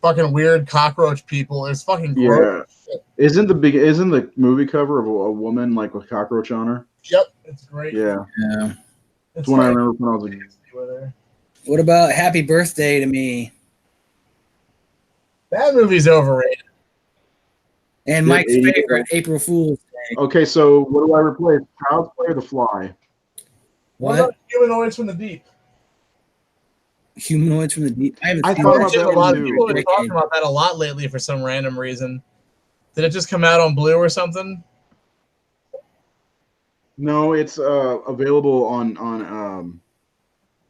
[SPEAKER 1] fucking weird cockroach people. It's fucking gross.
[SPEAKER 2] Yeah. Isn't the movie cover of a woman like with cockroach on her?
[SPEAKER 1] Yep, it's great.
[SPEAKER 2] Yeah.
[SPEAKER 3] Yeah.
[SPEAKER 2] It's one I remember when I was a kid.
[SPEAKER 3] What about Happy Birthday to Me?
[SPEAKER 1] That movie's overrated.
[SPEAKER 3] And Mike's favorite, April Fool's Day.
[SPEAKER 2] Okay, so what do I replace? Child's Play or The Fly?
[SPEAKER 1] What about Humanoids from the Deep?
[SPEAKER 3] Humanoids from the Deep. I haven't seen
[SPEAKER 2] thought about that
[SPEAKER 1] a lot of
[SPEAKER 2] too.
[SPEAKER 1] people have been talking about that a lot lately for some random reason. Did it just come out on Blue or something?
[SPEAKER 2] No, it's available on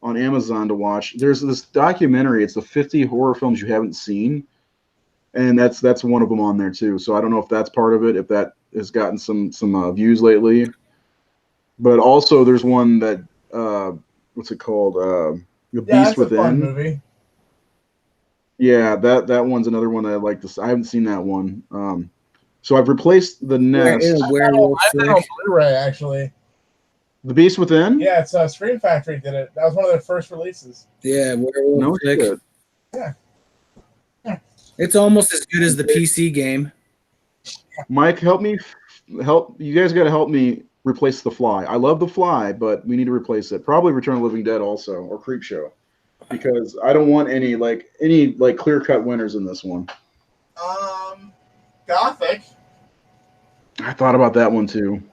[SPEAKER 2] Amazon to watch. There's this documentary. It's the 50 horror films you haven't seen, and that's one of them on there too. So I don't know if that's part of it, if that has gotten some views lately. But also there's one that what's it called? The Beast Within. A fun movie. Yeah, that one's another one that I like. I haven't seen that one. So I've replaced The Nest.
[SPEAKER 1] I've been on Blu-ray actually.
[SPEAKER 2] The Beast Within?
[SPEAKER 1] Yeah, it's Scream Factory did it. That was one of their first releases.
[SPEAKER 3] Yeah, Werewolf
[SPEAKER 2] No
[SPEAKER 3] Flick.
[SPEAKER 2] shit.
[SPEAKER 1] Yeah.
[SPEAKER 3] It's almost as good as the PC game.
[SPEAKER 2] Mike, help me. Help you guys got to help me replace The Fly. I love The Fly, but we need to replace it. Probably Return of the Living Dead also, or Creepshow, because I don't want any clear cut winners in this one.
[SPEAKER 1] Gothic.
[SPEAKER 2] I thought about that one too.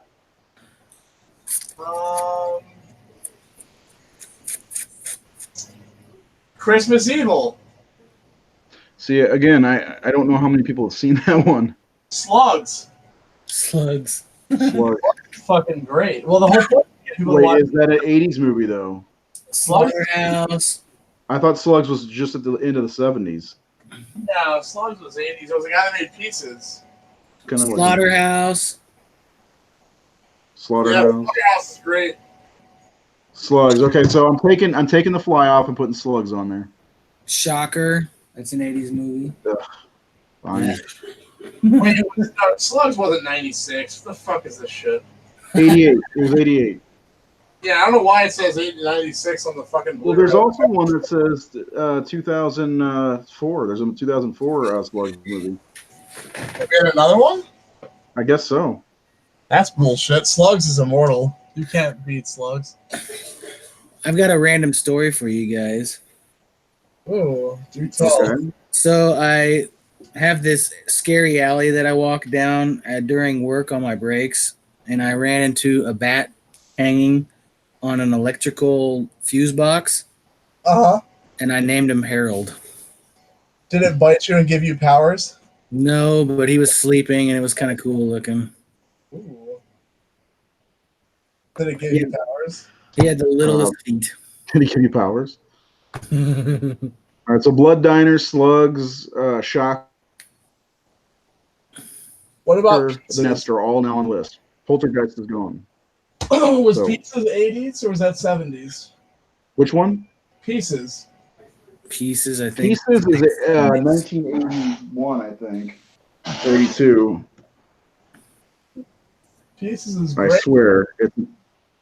[SPEAKER 1] Christmas Evil.
[SPEAKER 2] See, again, I don't know how many people have seen that one.
[SPEAKER 1] Slugs.
[SPEAKER 3] Slugs.
[SPEAKER 2] Slug.
[SPEAKER 1] Fucking great. Well, the whole point is people
[SPEAKER 2] Wait,
[SPEAKER 1] watch
[SPEAKER 2] is that an 80s movie though?
[SPEAKER 3] Slaughterhouse.
[SPEAKER 2] I thought Slugs was just at the end of the 70s.
[SPEAKER 1] No, Slugs was 80s. It was a guy that made pieces.
[SPEAKER 2] Kind of
[SPEAKER 3] Slaughterhouse.
[SPEAKER 2] Slaughterhouse.
[SPEAKER 1] Yeah, Slaughterhouse is great.
[SPEAKER 2] Slugs. Okay, so I'm taking The Fly off and putting Slugs on there.
[SPEAKER 3] Shocker. That's an 80s movie.
[SPEAKER 2] Fine.
[SPEAKER 3] Yeah.
[SPEAKER 1] Wait, Slugs wasn't 96. What the fuck is this shit?
[SPEAKER 2] 88. It was 88.
[SPEAKER 1] Yeah, I don't know why it says 96 on the fucking.
[SPEAKER 2] Well, there's also one that says 2004. There's a 2004 Slugs movie.
[SPEAKER 1] And another one?
[SPEAKER 2] I guess so.
[SPEAKER 1] That's bullshit. Slugs is immortal. You can't beat Slugs.
[SPEAKER 3] I've got a random story for you guys.
[SPEAKER 1] Ooh, do tell.
[SPEAKER 2] Okay.
[SPEAKER 3] So I have this scary alley that I walk down during work on my breaks, and I ran into a bat hanging on an electrical fuse box, and I named him Harold.
[SPEAKER 1] Did it bite you and give you powers?
[SPEAKER 3] No, but he was sleeping, and it was kind of cool looking.
[SPEAKER 1] Ooh. Did it give you powers?
[SPEAKER 3] He had the littlest feet.
[SPEAKER 2] Can he give you powers? All right, so Blood Diner, Slugs, Shock,
[SPEAKER 1] What about
[SPEAKER 2] the Nest are all now on the list. Poltergeist is gone.
[SPEAKER 1] was Pieces 80s or was that 70s?
[SPEAKER 2] Which one?
[SPEAKER 1] Pieces.
[SPEAKER 3] Pieces, I think.
[SPEAKER 2] Pieces is 1981, I think. 32.
[SPEAKER 1] Pieces is
[SPEAKER 2] I
[SPEAKER 1] great.
[SPEAKER 2] swear.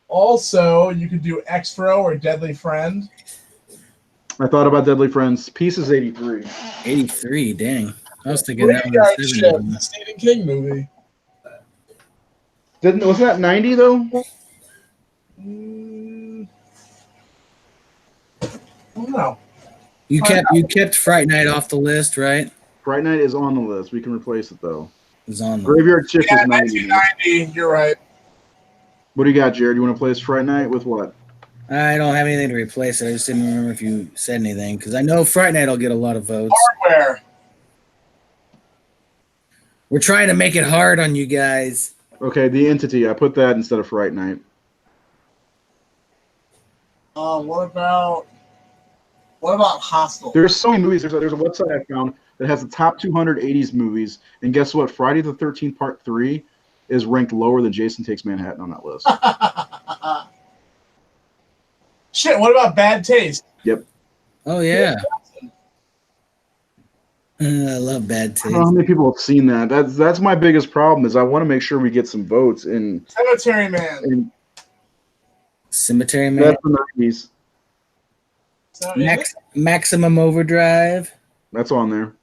[SPEAKER 1] Also, you could do Extro or Deadly Friend.
[SPEAKER 2] I thought about Deadly Friends. Pieces 83.
[SPEAKER 3] 83, dang. I was thinking that
[SPEAKER 1] Graveyard
[SPEAKER 3] was
[SPEAKER 1] Shift,
[SPEAKER 3] 70s.
[SPEAKER 1] the Stephen King movie.
[SPEAKER 2] Was that 90 though?
[SPEAKER 1] No.
[SPEAKER 3] You kept Fright Night off the list, right?
[SPEAKER 2] Fright Night is on the list. We can replace it though.
[SPEAKER 3] It was on the
[SPEAKER 2] Graveyard Shift
[SPEAKER 1] Yeah,
[SPEAKER 2] is 90.
[SPEAKER 1] 1990. You're right.
[SPEAKER 2] What do you got, Jared? You want to place Fright Night with what?
[SPEAKER 3] I don't have anything to replace it. I just didn't remember if you said anything because I know Fright Night will get a lot of votes.
[SPEAKER 1] Hardware.
[SPEAKER 3] We're trying to make it hard on you guys.
[SPEAKER 2] Okay, The Entity. I put that instead of Fright Night.
[SPEAKER 1] What about Hostel?
[SPEAKER 2] There's so many movies. There's a website I found that has the top 200 80s movies, and guess what? Friday the 13th Part 3 is ranked lower than Jason Takes Manhattan on that list.
[SPEAKER 1] Shit, what about Bad Taste?
[SPEAKER 2] Yep.
[SPEAKER 3] Oh yeah. I love Bad
[SPEAKER 2] I
[SPEAKER 3] Taste.
[SPEAKER 2] don't know how many people have seen that. That's my biggest problem is I want to make sure we get some votes in.
[SPEAKER 1] Cemetery Man.
[SPEAKER 3] Cemetery Man.
[SPEAKER 2] That's the 90s.
[SPEAKER 3] Maximum Overdrive.
[SPEAKER 2] That's on there.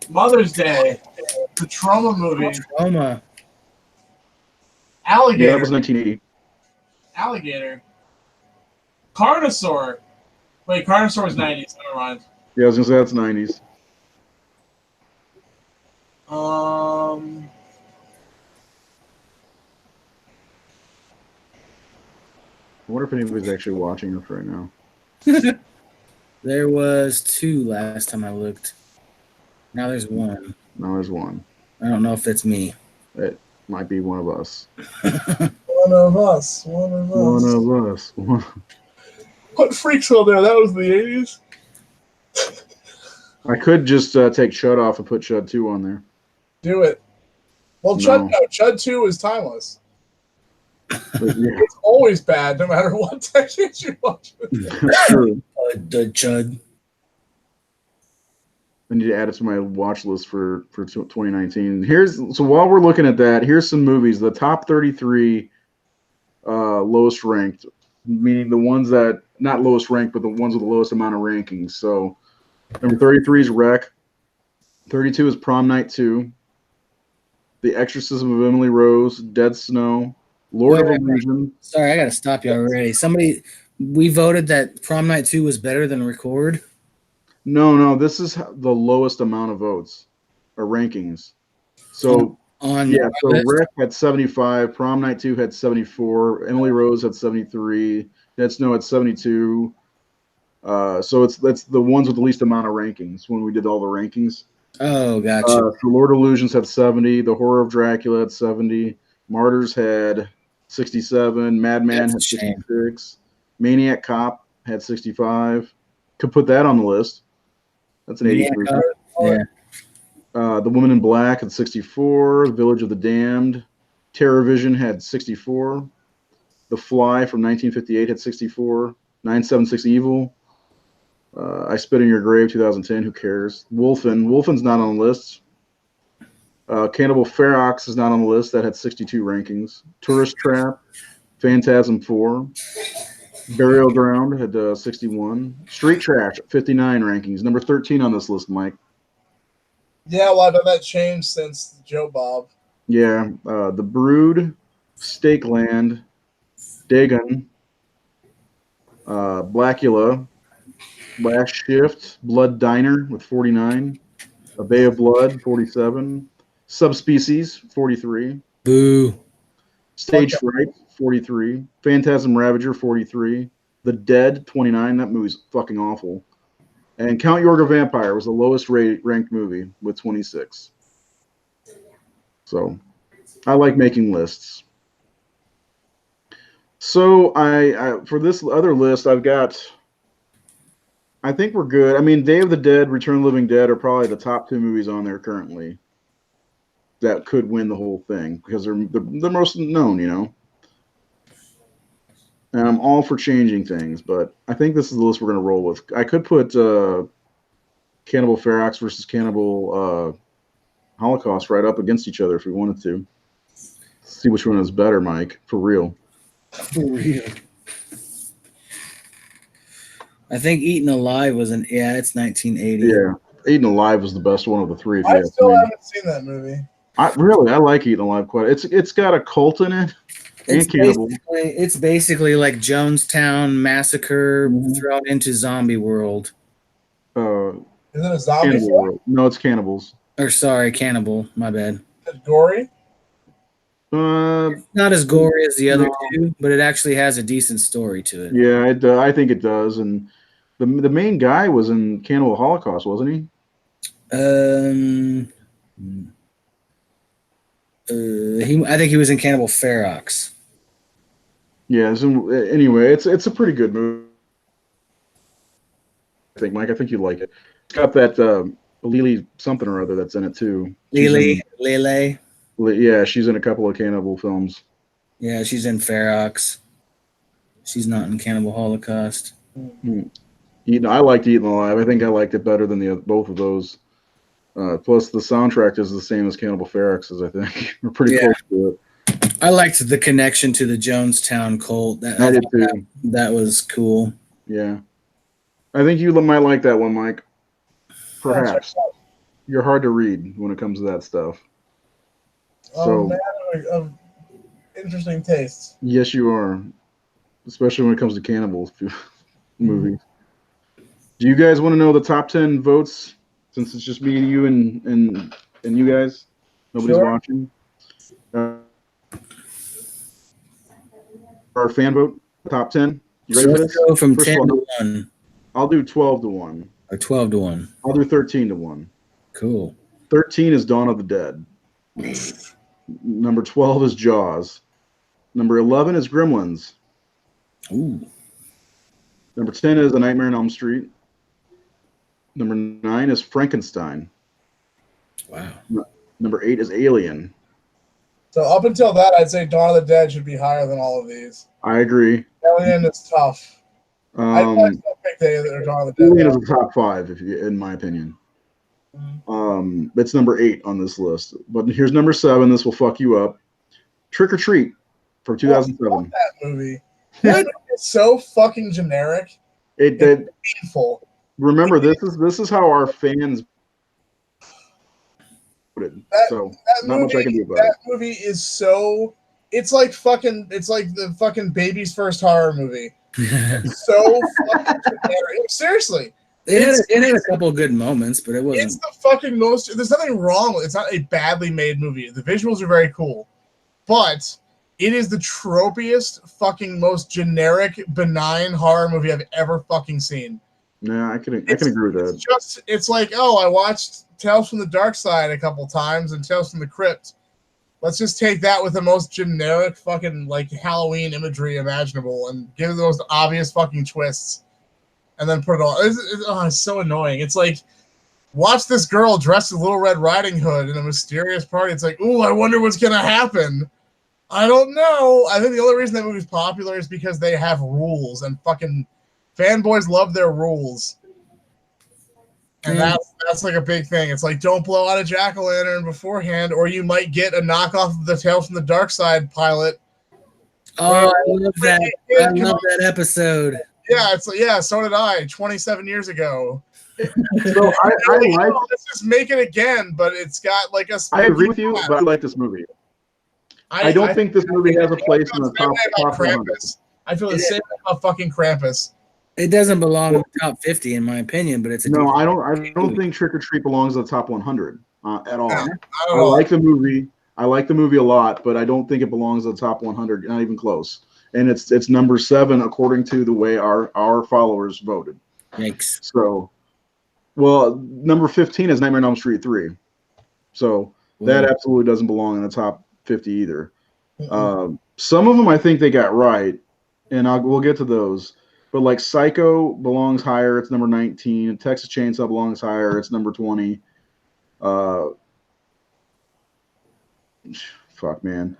[SPEAKER 1] Mother's Day. The Trauma movie.
[SPEAKER 3] Trauma.
[SPEAKER 1] Alligator.
[SPEAKER 2] Yeah, that was 1980.
[SPEAKER 1] Alligator. Carnosaur. Wait, Carnosaur was 90s. Never mind.
[SPEAKER 2] Yeah, I was gonna say that's 90s. I wonder if anybody's actually watching us right now.
[SPEAKER 3] There was 2 last time I looked. Now there's 1.
[SPEAKER 2] No, there's one.
[SPEAKER 3] I don't know if that's me.
[SPEAKER 2] It might be one of us.
[SPEAKER 1] One of us.
[SPEAKER 2] One of us.
[SPEAKER 1] Put Freaksville there. That was the 80s.
[SPEAKER 2] I could just take Chud off and put Chud 2 on there.
[SPEAKER 1] Do it. Well,
[SPEAKER 2] No.
[SPEAKER 1] Chud 2 is timeless.
[SPEAKER 2] But, yeah,
[SPEAKER 1] It's always bad, no matter what decade you watch it.
[SPEAKER 2] that's true.
[SPEAKER 3] The Chud.
[SPEAKER 2] I need to add it to my watch list for 2019. So while we're looking at that, here's some movies. The top 33 lowest ranked, meaning the ones that not lowest ranked, but the ones with the lowest amount of rankings. So number 33 is Wreck. 32 is Prom Night 2. The Exorcism of Emily Rose, Dead Snow, Lord of Illusion.
[SPEAKER 3] Sorry, I gotta stop you already. We voted that Prom Night 2 was better than Record.
[SPEAKER 2] No, this is the lowest amount of votes or rankings. So so Wreck had 75, Prom Night 2 had 74, Emily Rose had 73, Dead Snow had 72. So that's the ones with the least amount of rankings when we did all the rankings.
[SPEAKER 3] Oh, gotcha.
[SPEAKER 2] So Lord of Illusions had 70, The Horror of Dracula had 70, Martyrs had 67, Madman had 66, Maniac Cop had 65. Could put that on the list. That's an 80 movie.
[SPEAKER 3] Yeah.
[SPEAKER 2] The Woman in Black had 64. The Village of the Damned. Terror Vision had 64. The Fly from 1958 had 64. 976 Evil. I Spit in Your Grave 2010. Who cares? Wolfen's not on the list. Cannibal Ferox is not on the list. That had 62 rankings. Tourist Trap. Phantasm 4. Burial Ground had 61. Street Trash 59 rankings. Number 13 on this list, Mike.
[SPEAKER 1] Yeah, well, I know that changed since Joe Bob.
[SPEAKER 2] Yeah, The Brood, Stakeland, Dagon, Blackula, Last Shift, Blood Diner with 49, A Bay of Blood 47, Subspecies 43,
[SPEAKER 3] Boo.
[SPEAKER 2] Stage Fright 43, Phantasm Ravager 43, The Dead 29. That movie's fucking awful. And Count Yorga Vampire was the lowest ranked movie with 26. So I like making lists. So I for this other list, I think we're good. I mean, Day of the Dead, Return of the Living Dead are probably the top 2 movies on there currently that could win the whole thing because they're the most known, you know. And I'm all for changing things, but I think this is the list we're going to roll with. I could put Cannibal Ferox versus Cannibal Holocaust right up against each other if we wanted to. See which one is better, Mike, for real.
[SPEAKER 3] For real. I think Eaten Alive was it's 1980.
[SPEAKER 2] Yeah, Eaten Alive was the best one of the 3.
[SPEAKER 1] I still haven't seen that movie.
[SPEAKER 2] I like Eaten Alive quite. It's got a cult in it.
[SPEAKER 3] It's basically like Jonestown Massacre thrown into zombie world.
[SPEAKER 1] Is it a zombie film?
[SPEAKER 2] World. No, it's cannibals.
[SPEAKER 3] Or sorry, cannibal. My bad.
[SPEAKER 1] Is it gory?
[SPEAKER 3] It's not as gory as the other 2, but it actually has a decent story to it.
[SPEAKER 2] Yeah, I think it does. And the main guy was in Cannibal Holocaust, wasn't he?
[SPEAKER 3] I think he was in Cannibal Ferox.
[SPEAKER 2] Yeah. So anyway, it's a pretty good movie. I think, Mike. I think you like it. It's got that Lily something or other that's in it too.
[SPEAKER 3] Lele.
[SPEAKER 2] Yeah, she's in a couple of cannibal films.
[SPEAKER 3] Yeah, she's in Ferox. She's not in Cannibal Holocaust.
[SPEAKER 2] I liked Eaten Alive. I think I liked it better than both of those. Plus, the soundtrack is the same as Cannibal Ferox's, I think. We're pretty close to it.
[SPEAKER 3] I liked the connection to the Jonestown cult.
[SPEAKER 2] I did too.
[SPEAKER 3] That was cool.
[SPEAKER 2] Yeah. I think you might like that one, Mike. Perhaps. You're hard to read when it comes to that stuff.
[SPEAKER 1] Man of interesting tastes.
[SPEAKER 2] Yes, you are. Especially when it comes to cannibals movies. Do you guys want to know the top 10 votes? Since it's just me and you and you guys, nobody's watching. Our fan vote, top 10. You ready for this?
[SPEAKER 3] Go from 10 to 1.
[SPEAKER 2] I'll do 12 to 1.
[SPEAKER 3] Or 12 to 1.
[SPEAKER 2] I'll do 13 to 1.
[SPEAKER 3] Cool.
[SPEAKER 2] 13 is Dawn of the Dead. Number 12 is Jaws. Number 11 is Gremlins.
[SPEAKER 3] Ooh.
[SPEAKER 2] Number 10 is A Nightmare on Elm Street. Number 9 is Frankenstein.
[SPEAKER 3] Wow.
[SPEAKER 2] Number 8 is Alien.
[SPEAKER 1] So up until that, I'd say Dawn of the Dead should be higher than all of these.
[SPEAKER 2] I agree.
[SPEAKER 1] Alien is tough. I'd still pick Dawn of the Dead.
[SPEAKER 2] Alien is a top 5, in my opinion. It's number 8 on this list. But here's number 7. This will fuck you up. Trick or Treat from 2007.
[SPEAKER 1] Fuck that movie. That movie is so fucking generic.
[SPEAKER 2] It's
[SPEAKER 1] painful.
[SPEAKER 2] Remember, this is how our fans voted. So not much I can do about it.
[SPEAKER 1] That movie is so. It's like the fucking baby's first horror movie. It's so fucking generic. Seriously.
[SPEAKER 3] It had a couple of good moments, but it wasn't.
[SPEAKER 1] It's the fucking most. There's nothing wrong with it. It's not a badly made movie. The visuals are very cool, but it is the tropiest, fucking most generic, benign horror movie I've ever fucking seen.
[SPEAKER 2] Yeah, I can agree with that.
[SPEAKER 1] It's like, oh, I watched Tales from the Dark Side a couple times and Tales from the Crypt. Let's just take that with the most generic fucking like Halloween imagery imaginable and give it the most obvious fucking twists, and then put it all. It's so annoying. It's like, watch this girl dressed as Little Red Riding Hood in a mysterious party. It's like, ooh, I wonder what's gonna happen. I don't know. I think the only reason that movie's popular is because they have rules, and fucking fanboys love their rules. And that's like a big thing. It's like, don't blow out a jack-o'-lantern beforehand, or you might get a knockoff of the Tales from the Dark Side pilot.
[SPEAKER 3] Oh, I love that. I love that episode.
[SPEAKER 1] Yeah, it's like, yeah, so did I 27 years ago.
[SPEAKER 2] So
[SPEAKER 1] let's just make it again, but it's got like a.
[SPEAKER 2] I agree with you, but I like this movie. I don't think this movie has a place in the top 100.
[SPEAKER 1] I feel the same about fucking Krampus.
[SPEAKER 3] It doesn't belong in the top 50, in my opinion, but it's a
[SPEAKER 2] no. I don't think Trick or Treat belongs in the top 100 at all.
[SPEAKER 1] I
[SPEAKER 2] like the movie. I like the movie a lot, but I don't think it belongs in the top 100. Not even close. And it's number 7 according to the way our followers voted.
[SPEAKER 3] Thanks.
[SPEAKER 2] So, well, number 15 is Nightmare on Elm Street 3. So that absolutely doesn't belong in the top 50 either. Some of them I think they got right, and we'll get to those. But like Psycho belongs higher, it's number 19. Texas Chainsaw belongs higher, it's number 20. Fuck, man.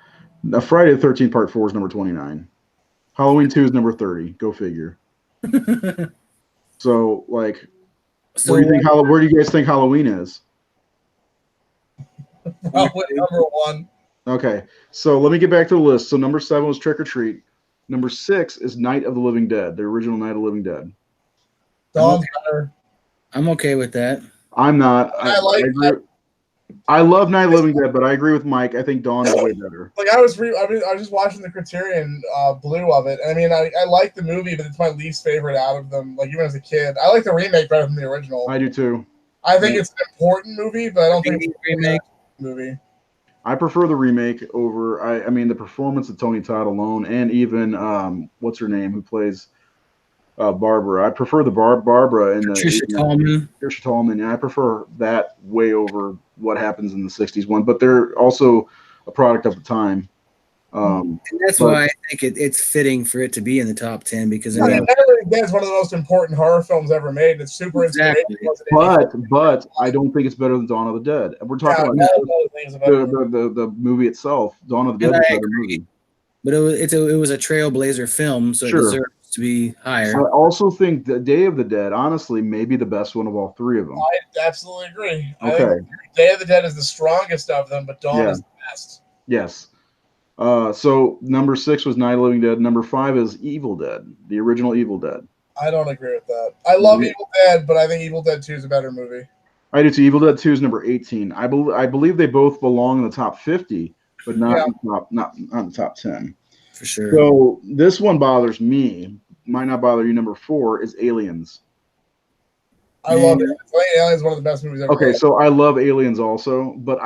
[SPEAKER 2] Friday the 13th Part 4 is number 29. Halloween 2 is number 30. Go figure. So, like, where do you guys think Halloween is?
[SPEAKER 1] Probably number 1.
[SPEAKER 2] Okay, so let me get back to the list. So number 7 was Trick or Treat. Number 6 is Night of the Living Dead, the original Night of the Living Dead.
[SPEAKER 3] I'm okay with that.
[SPEAKER 2] I'm not.
[SPEAKER 1] I like that.
[SPEAKER 2] I love Night of the Living Dead, but I agree with Mike. I think Dawn is way better.
[SPEAKER 1] Like I was just watching the Criterion Blue of it. I mean, I like the movie, but it's my least favorite out of them. Like even as a kid, I like the remake better than the original.
[SPEAKER 2] I do too.
[SPEAKER 1] I think it's an important movie, but I don't think it's a remake movie.
[SPEAKER 2] I prefer the remake over. I mean, the performance of Tony Todd alone, and even what's her name who plays Barbara. I prefer the Barbara in
[SPEAKER 3] Patricia Tallman.
[SPEAKER 2] Patricia Tallman. Yeah, I prefer that way over what happens in the '60s one. But they're also a product of the time.
[SPEAKER 3] And that's why I think it's fitting for it to be in the top 10 because
[SPEAKER 1] Night of the Living Dead is one of the most important horror films ever made. It's super inspirational.
[SPEAKER 2] But I don't think it's better than Dawn of the Dead. We're talking about the movie itself. Dawn of the Dead is a better movie.
[SPEAKER 3] But it was a trailblazer film, so it deserves to be higher.
[SPEAKER 2] I also think that Day of the Dead, honestly, may be the best one of all three of them.
[SPEAKER 1] I absolutely agree.
[SPEAKER 2] Okay.
[SPEAKER 1] I think Day of the Dead is the strongest of them, but Dawn is the best.
[SPEAKER 2] Yes. So number 6 was Night of the Living Dead. Number 5 is Evil Dead, the original Evil Dead.
[SPEAKER 1] I don't agree with that. I love Evil Dead, but I think Evil Dead 2 is a better movie.
[SPEAKER 2] I do too. Evil Dead 2 is number 18. I believe they both belong in the top 50, but not in the top 10.
[SPEAKER 3] For sure.
[SPEAKER 2] So this one bothers me. Might not bother you. Number 4 is Aliens.
[SPEAKER 1] I love it. Aliens is one of the best movies ever.
[SPEAKER 2] Okay, so I love Aliens also, but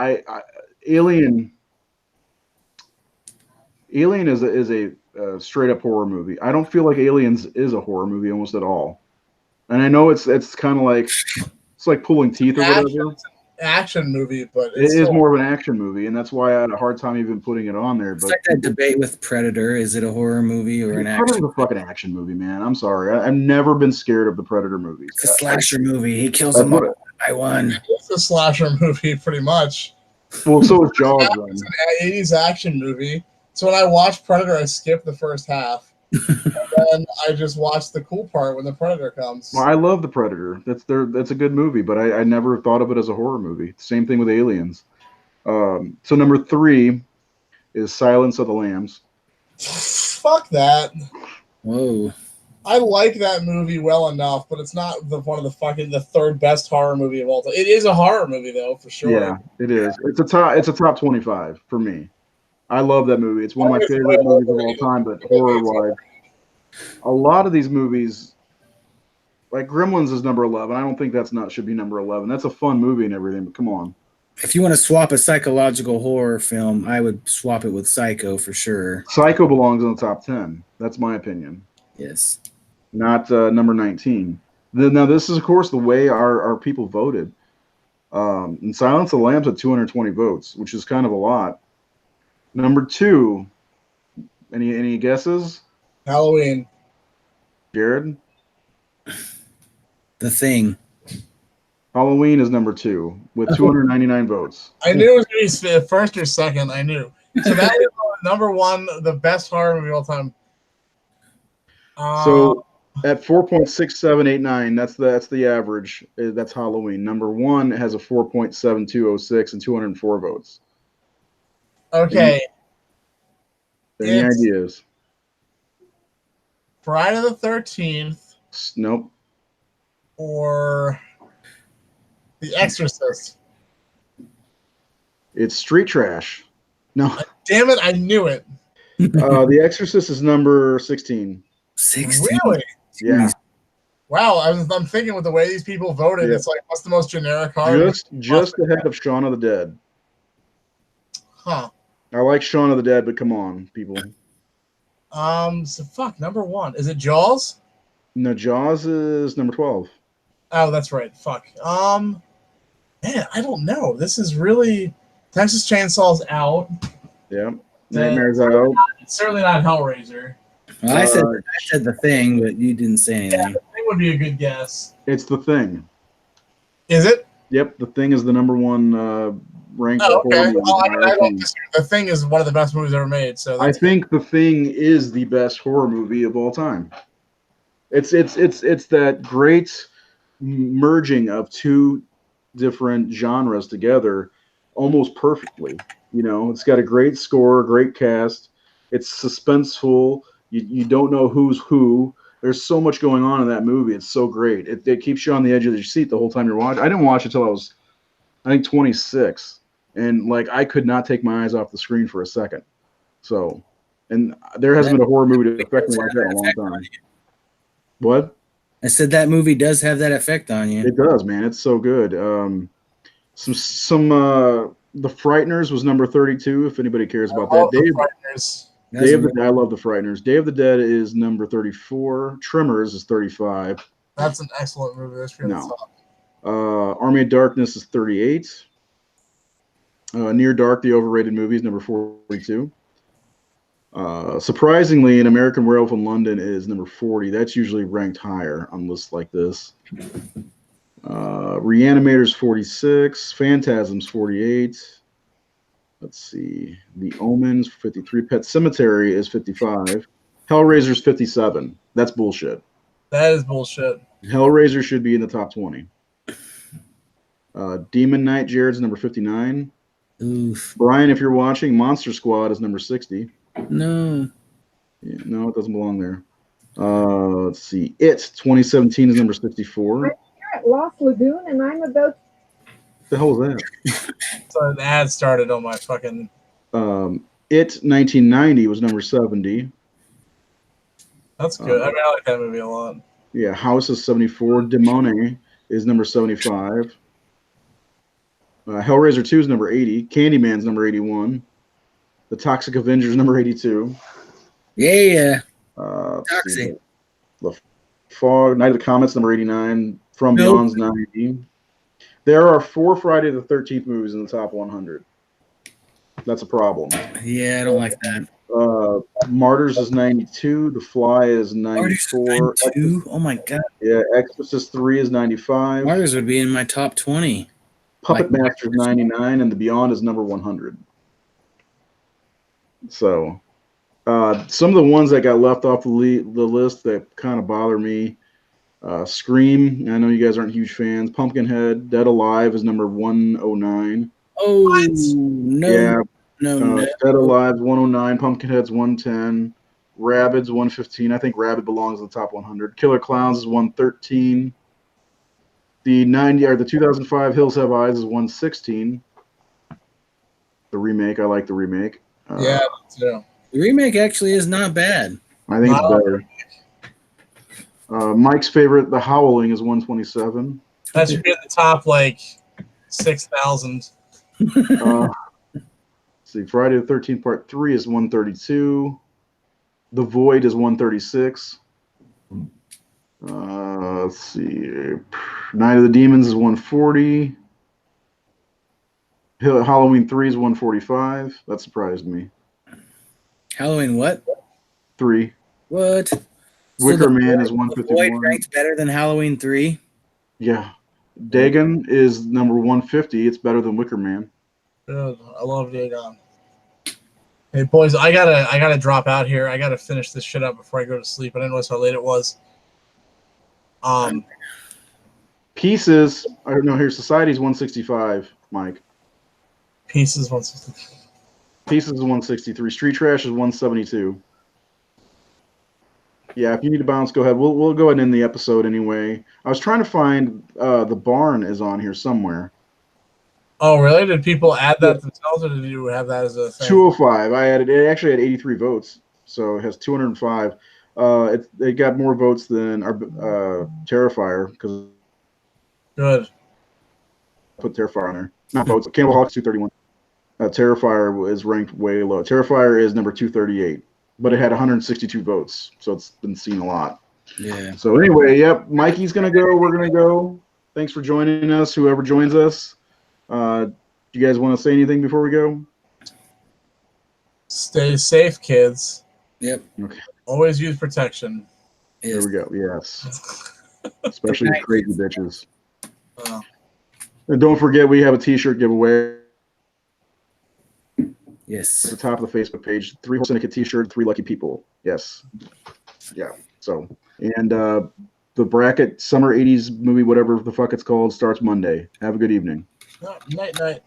[SPEAKER 2] Alien is a straight up horror movie. I don't feel like Aliens is a horror movie almost at all. And I know it's kind of like it's like pulling teeth or whatever.
[SPEAKER 1] It's an action movie, but
[SPEAKER 2] it is more of an action movie, and that's why I had a hard time even putting it on there.
[SPEAKER 3] It's like that debate with Predator: is it a horror movie or an action?
[SPEAKER 2] Predator's a fucking action movie, man. I'm sorry, I've never been scared of the Predator movies.
[SPEAKER 3] It's a slasher movie. He kills them one by one.
[SPEAKER 1] It's a slasher movie, pretty much.
[SPEAKER 2] Well, so is Jaws.
[SPEAKER 1] It's an 80s action movie. So when I watch Predator, I skip the first half. And I just watched the cool part when the Predator comes.
[SPEAKER 2] Well, I love The Predator. That's a good movie, but I never thought of it as a horror movie. Same thing with Aliens. So number 3 is Silence of the Lambs.
[SPEAKER 1] Fuck that.
[SPEAKER 3] Whoa.
[SPEAKER 1] I like that movie well enough, but it's not one of the third best horror movie of all time. It is a horror movie though, for sure.
[SPEAKER 2] Yeah, it is. It's a top 25 for me. I love that movie. It's one of my favorite movies of all time, but horror-wise, a lot of these movies, like Gremlins is number 11. I don't think should be number 11. That's a fun movie and everything, but come on.
[SPEAKER 3] If you want to swap a psychological horror film, I would swap it with Psycho for sure.
[SPEAKER 2] Psycho belongs in the top 10. That's my opinion.
[SPEAKER 3] Yes.
[SPEAKER 2] Not number 19. Now, this is, of course, the way our people voted. And Silence of the Lambs had 220 votes, which is kind of a lot. Number 2, any guesses?
[SPEAKER 1] Halloween.
[SPEAKER 2] Jared?
[SPEAKER 3] The Thing.
[SPEAKER 2] Halloween is number 2 with 299 votes.
[SPEAKER 1] I knew it was going to be first or second. I knew. So that is number 1, the best horror movie of all time.
[SPEAKER 2] So at 4.6789, that's the average. That's Halloween. Number 1 has a 4.7206 and 204 votes.
[SPEAKER 1] Okay.
[SPEAKER 2] Any ideas?
[SPEAKER 1] Friday the 13th.
[SPEAKER 2] Nope.
[SPEAKER 1] Or The Exorcist.
[SPEAKER 2] It's Street Trash. No.
[SPEAKER 1] Damn it, I knew it.
[SPEAKER 2] The Exorcist is number 16.
[SPEAKER 3] 16.
[SPEAKER 1] Really?
[SPEAKER 2] Yeah.
[SPEAKER 1] Wow, I'm thinking with the way these people voted,
[SPEAKER 2] Yeah.
[SPEAKER 1] It's like, what's the most generic horror?
[SPEAKER 2] Just ahead of Shaun of the Dead.
[SPEAKER 1] Huh.
[SPEAKER 2] I like Shaun of the Dead, but come on, people.
[SPEAKER 1] So fuck, number 1. Is it Jaws?
[SPEAKER 2] No, Jaws is number 12.
[SPEAKER 1] Oh, that's right. Fuck. Man, I don't know. This is really Texas Chainsaw's out.
[SPEAKER 2] Yeah. Nightmares Out.
[SPEAKER 1] It's certainly not Hellraiser.
[SPEAKER 3] Well, I said The Thing, but you didn't say anything.
[SPEAKER 1] Yeah, The Thing would be a good guess.
[SPEAKER 2] It's The Thing.
[SPEAKER 1] Is it?
[SPEAKER 2] Yep, The Thing is the number 1 ranked.
[SPEAKER 1] Oh, okay. Well, I don't
[SPEAKER 2] horror.
[SPEAKER 1] disagree. The Thing is one of the best movies ever made. So
[SPEAKER 2] I think The Thing is the best horror movie of all time. It's that great merging of 2 different genres together almost perfectly. You know, it's got a great score, great cast. It's suspenseful. You don't know who's who. There's so much going on in that movie. It's so great. It keeps you on the edge of your seat the whole time you're watching. I didn't watch it until I was, I think, 26. And, like, I could not take my eyes off the screen for a second. So, and there hasn't been a horror movie to affect me like that in a long time. What?
[SPEAKER 3] I said that movie does have that effect on you.
[SPEAKER 2] It does, man. It's so good. The Frighteners was number 32, if anybody cares about that. I love The Frighteners. Day of the Dead is number 34. Tremors is 35.
[SPEAKER 1] That's an excellent movie. That's really top.
[SPEAKER 2] Army of Darkness is 38. Near Dark, the overrated movie, is number 42. Surprisingly, An American Werewolf in London is number 40. That's usually ranked higher on lists like this. Reanimator's 46. Phantasm's 48. Let's see. The Omens 53. Pet Cemetery is 55. Hellraiser's 57. That's bullshit.
[SPEAKER 1] That is bullshit.
[SPEAKER 2] Hellraiser should be in the top 20. Demon Knight, Jared's number 59.
[SPEAKER 3] Oof.
[SPEAKER 2] Brian, if you're watching, Monster Squad is number 60.
[SPEAKER 3] No.
[SPEAKER 2] Yeah, no, it doesn't belong there. Let's see. It 2017 is number 64.
[SPEAKER 4] I'm here at Lost Lagoon, and I'm about.
[SPEAKER 2] What the hell was that?
[SPEAKER 1] So an ad started on my fucking.
[SPEAKER 2] It 1990 was number 70.
[SPEAKER 1] That's good. I mean, I like that movie a lot.
[SPEAKER 2] Yeah, House is 74. Demone is number 75. Hellraiser 2 is number 80. Candyman's number 81. The Toxic Avengers number 82.
[SPEAKER 3] Yeah. Toxic.
[SPEAKER 2] The Fog, Night of the Comets number 89. From Beyond's 90. There are 4 Friday the 13th movies in the top 100. That's a problem.
[SPEAKER 3] Yeah, I don't like that.
[SPEAKER 2] Martyrs is 92. The Fly is 94.
[SPEAKER 3] 92? Oh my god.
[SPEAKER 2] Yeah, Exorcist 3 is 95.
[SPEAKER 3] Martyrs would be in my top 20.
[SPEAKER 2] Puppet Master is 99, and The Beyond is number 100. So, Some of the ones that got left off the list that kind of bother me. Scream. I know you guys aren't huge fans. Pumpkinhead. Dead Alive is number 109.
[SPEAKER 3] Oh
[SPEAKER 1] What?
[SPEAKER 3] no,
[SPEAKER 2] Yeah.
[SPEAKER 3] no.
[SPEAKER 2] Dead Alive 109. Pumpkinhead's 110. Rabbids 115. I think Rabbit belongs in the top 100. Killer Clowns is 113. The 2005 Hills Have Eyes is 116. The remake. I like the remake.
[SPEAKER 1] Yeah, me too.
[SPEAKER 3] The remake actually is not bad.
[SPEAKER 2] I think it's
[SPEAKER 1] Not all-
[SPEAKER 2] better. Mike's favorite, The Howling, is 127.
[SPEAKER 1] That should be at the top, like 6,000.
[SPEAKER 2] Let's see, Friday the 13th Part 3 is 132. The Void is 136. Let's see, Night of the Demons is 140. Halloween 3 is 145. That surprised me.
[SPEAKER 3] Halloween what?
[SPEAKER 2] 3.
[SPEAKER 3] What?
[SPEAKER 2] Wicker Man is
[SPEAKER 3] The Void
[SPEAKER 2] 151.
[SPEAKER 3] ranked better than Halloween 3.
[SPEAKER 2] Yeah. Dagon is number 150. It's better than Wicker Man.
[SPEAKER 1] Good. I love Dagon. Hey boys, I gotta drop out here. I gotta finish this shit up before I go to sleep. I didn't realize how late it was.
[SPEAKER 2] Pieces. I don't know. Here, Society's 165. Mike.
[SPEAKER 1] Pieces 160.
[SPEAKER 2] Pieces is 163. Street Trash is 172. Yeah, if you need to bounce, go ahead. We'll go ahead and end the episode anyway. I was trying to find The Barn is on here somewhere.
[SPEAKER 1] Oh really? Did people add that themselves, or did you have that as a thing?
[SPEAKER 2] 205. I added it. Actually had 83 votes, so it has 205. It got more votes than our Terrifier because
[SPEAKER 1] Good.
[SPEAKER 2] I put Terrifier on there. Not votes. Cannibal Hawk's 231. Terrifier is ranked way low. Terrifier is number 238, but it had 162 votes, so it's been seen a lot.
[SPEAKER 3] Yeah.
[SPEAKER 2] So anyway, yep, Mikey's gonna go. We're gonna go. Thanks for joining us. Whoever joins us. Do you guys want to say anything before we go?
[SPEAKER 1] Stay safe, kids.
[SPEAKER 3] Yep.
[SPEAKER 2] Okay.
[SPEAKER 1] Always use protection.
[SPEAKER 2] There
[SPEAKER 3] Yes.
[SPEAKER 2] we go. Yes. Especially the crazy bitches. And don't forget, we have a T-shirt giveaway at
[SPEAKER 3] Yes.
[SPEAKER 2] the top of the Facebook page. 3 Whole Syndicate T-shirt, 3 lucky people. Yes. Yeah. So, and the bracket summer '80s movie, whatever the fuck it's called, starts Monday. Have a good evening.
[SPEAKER 1] Night, night.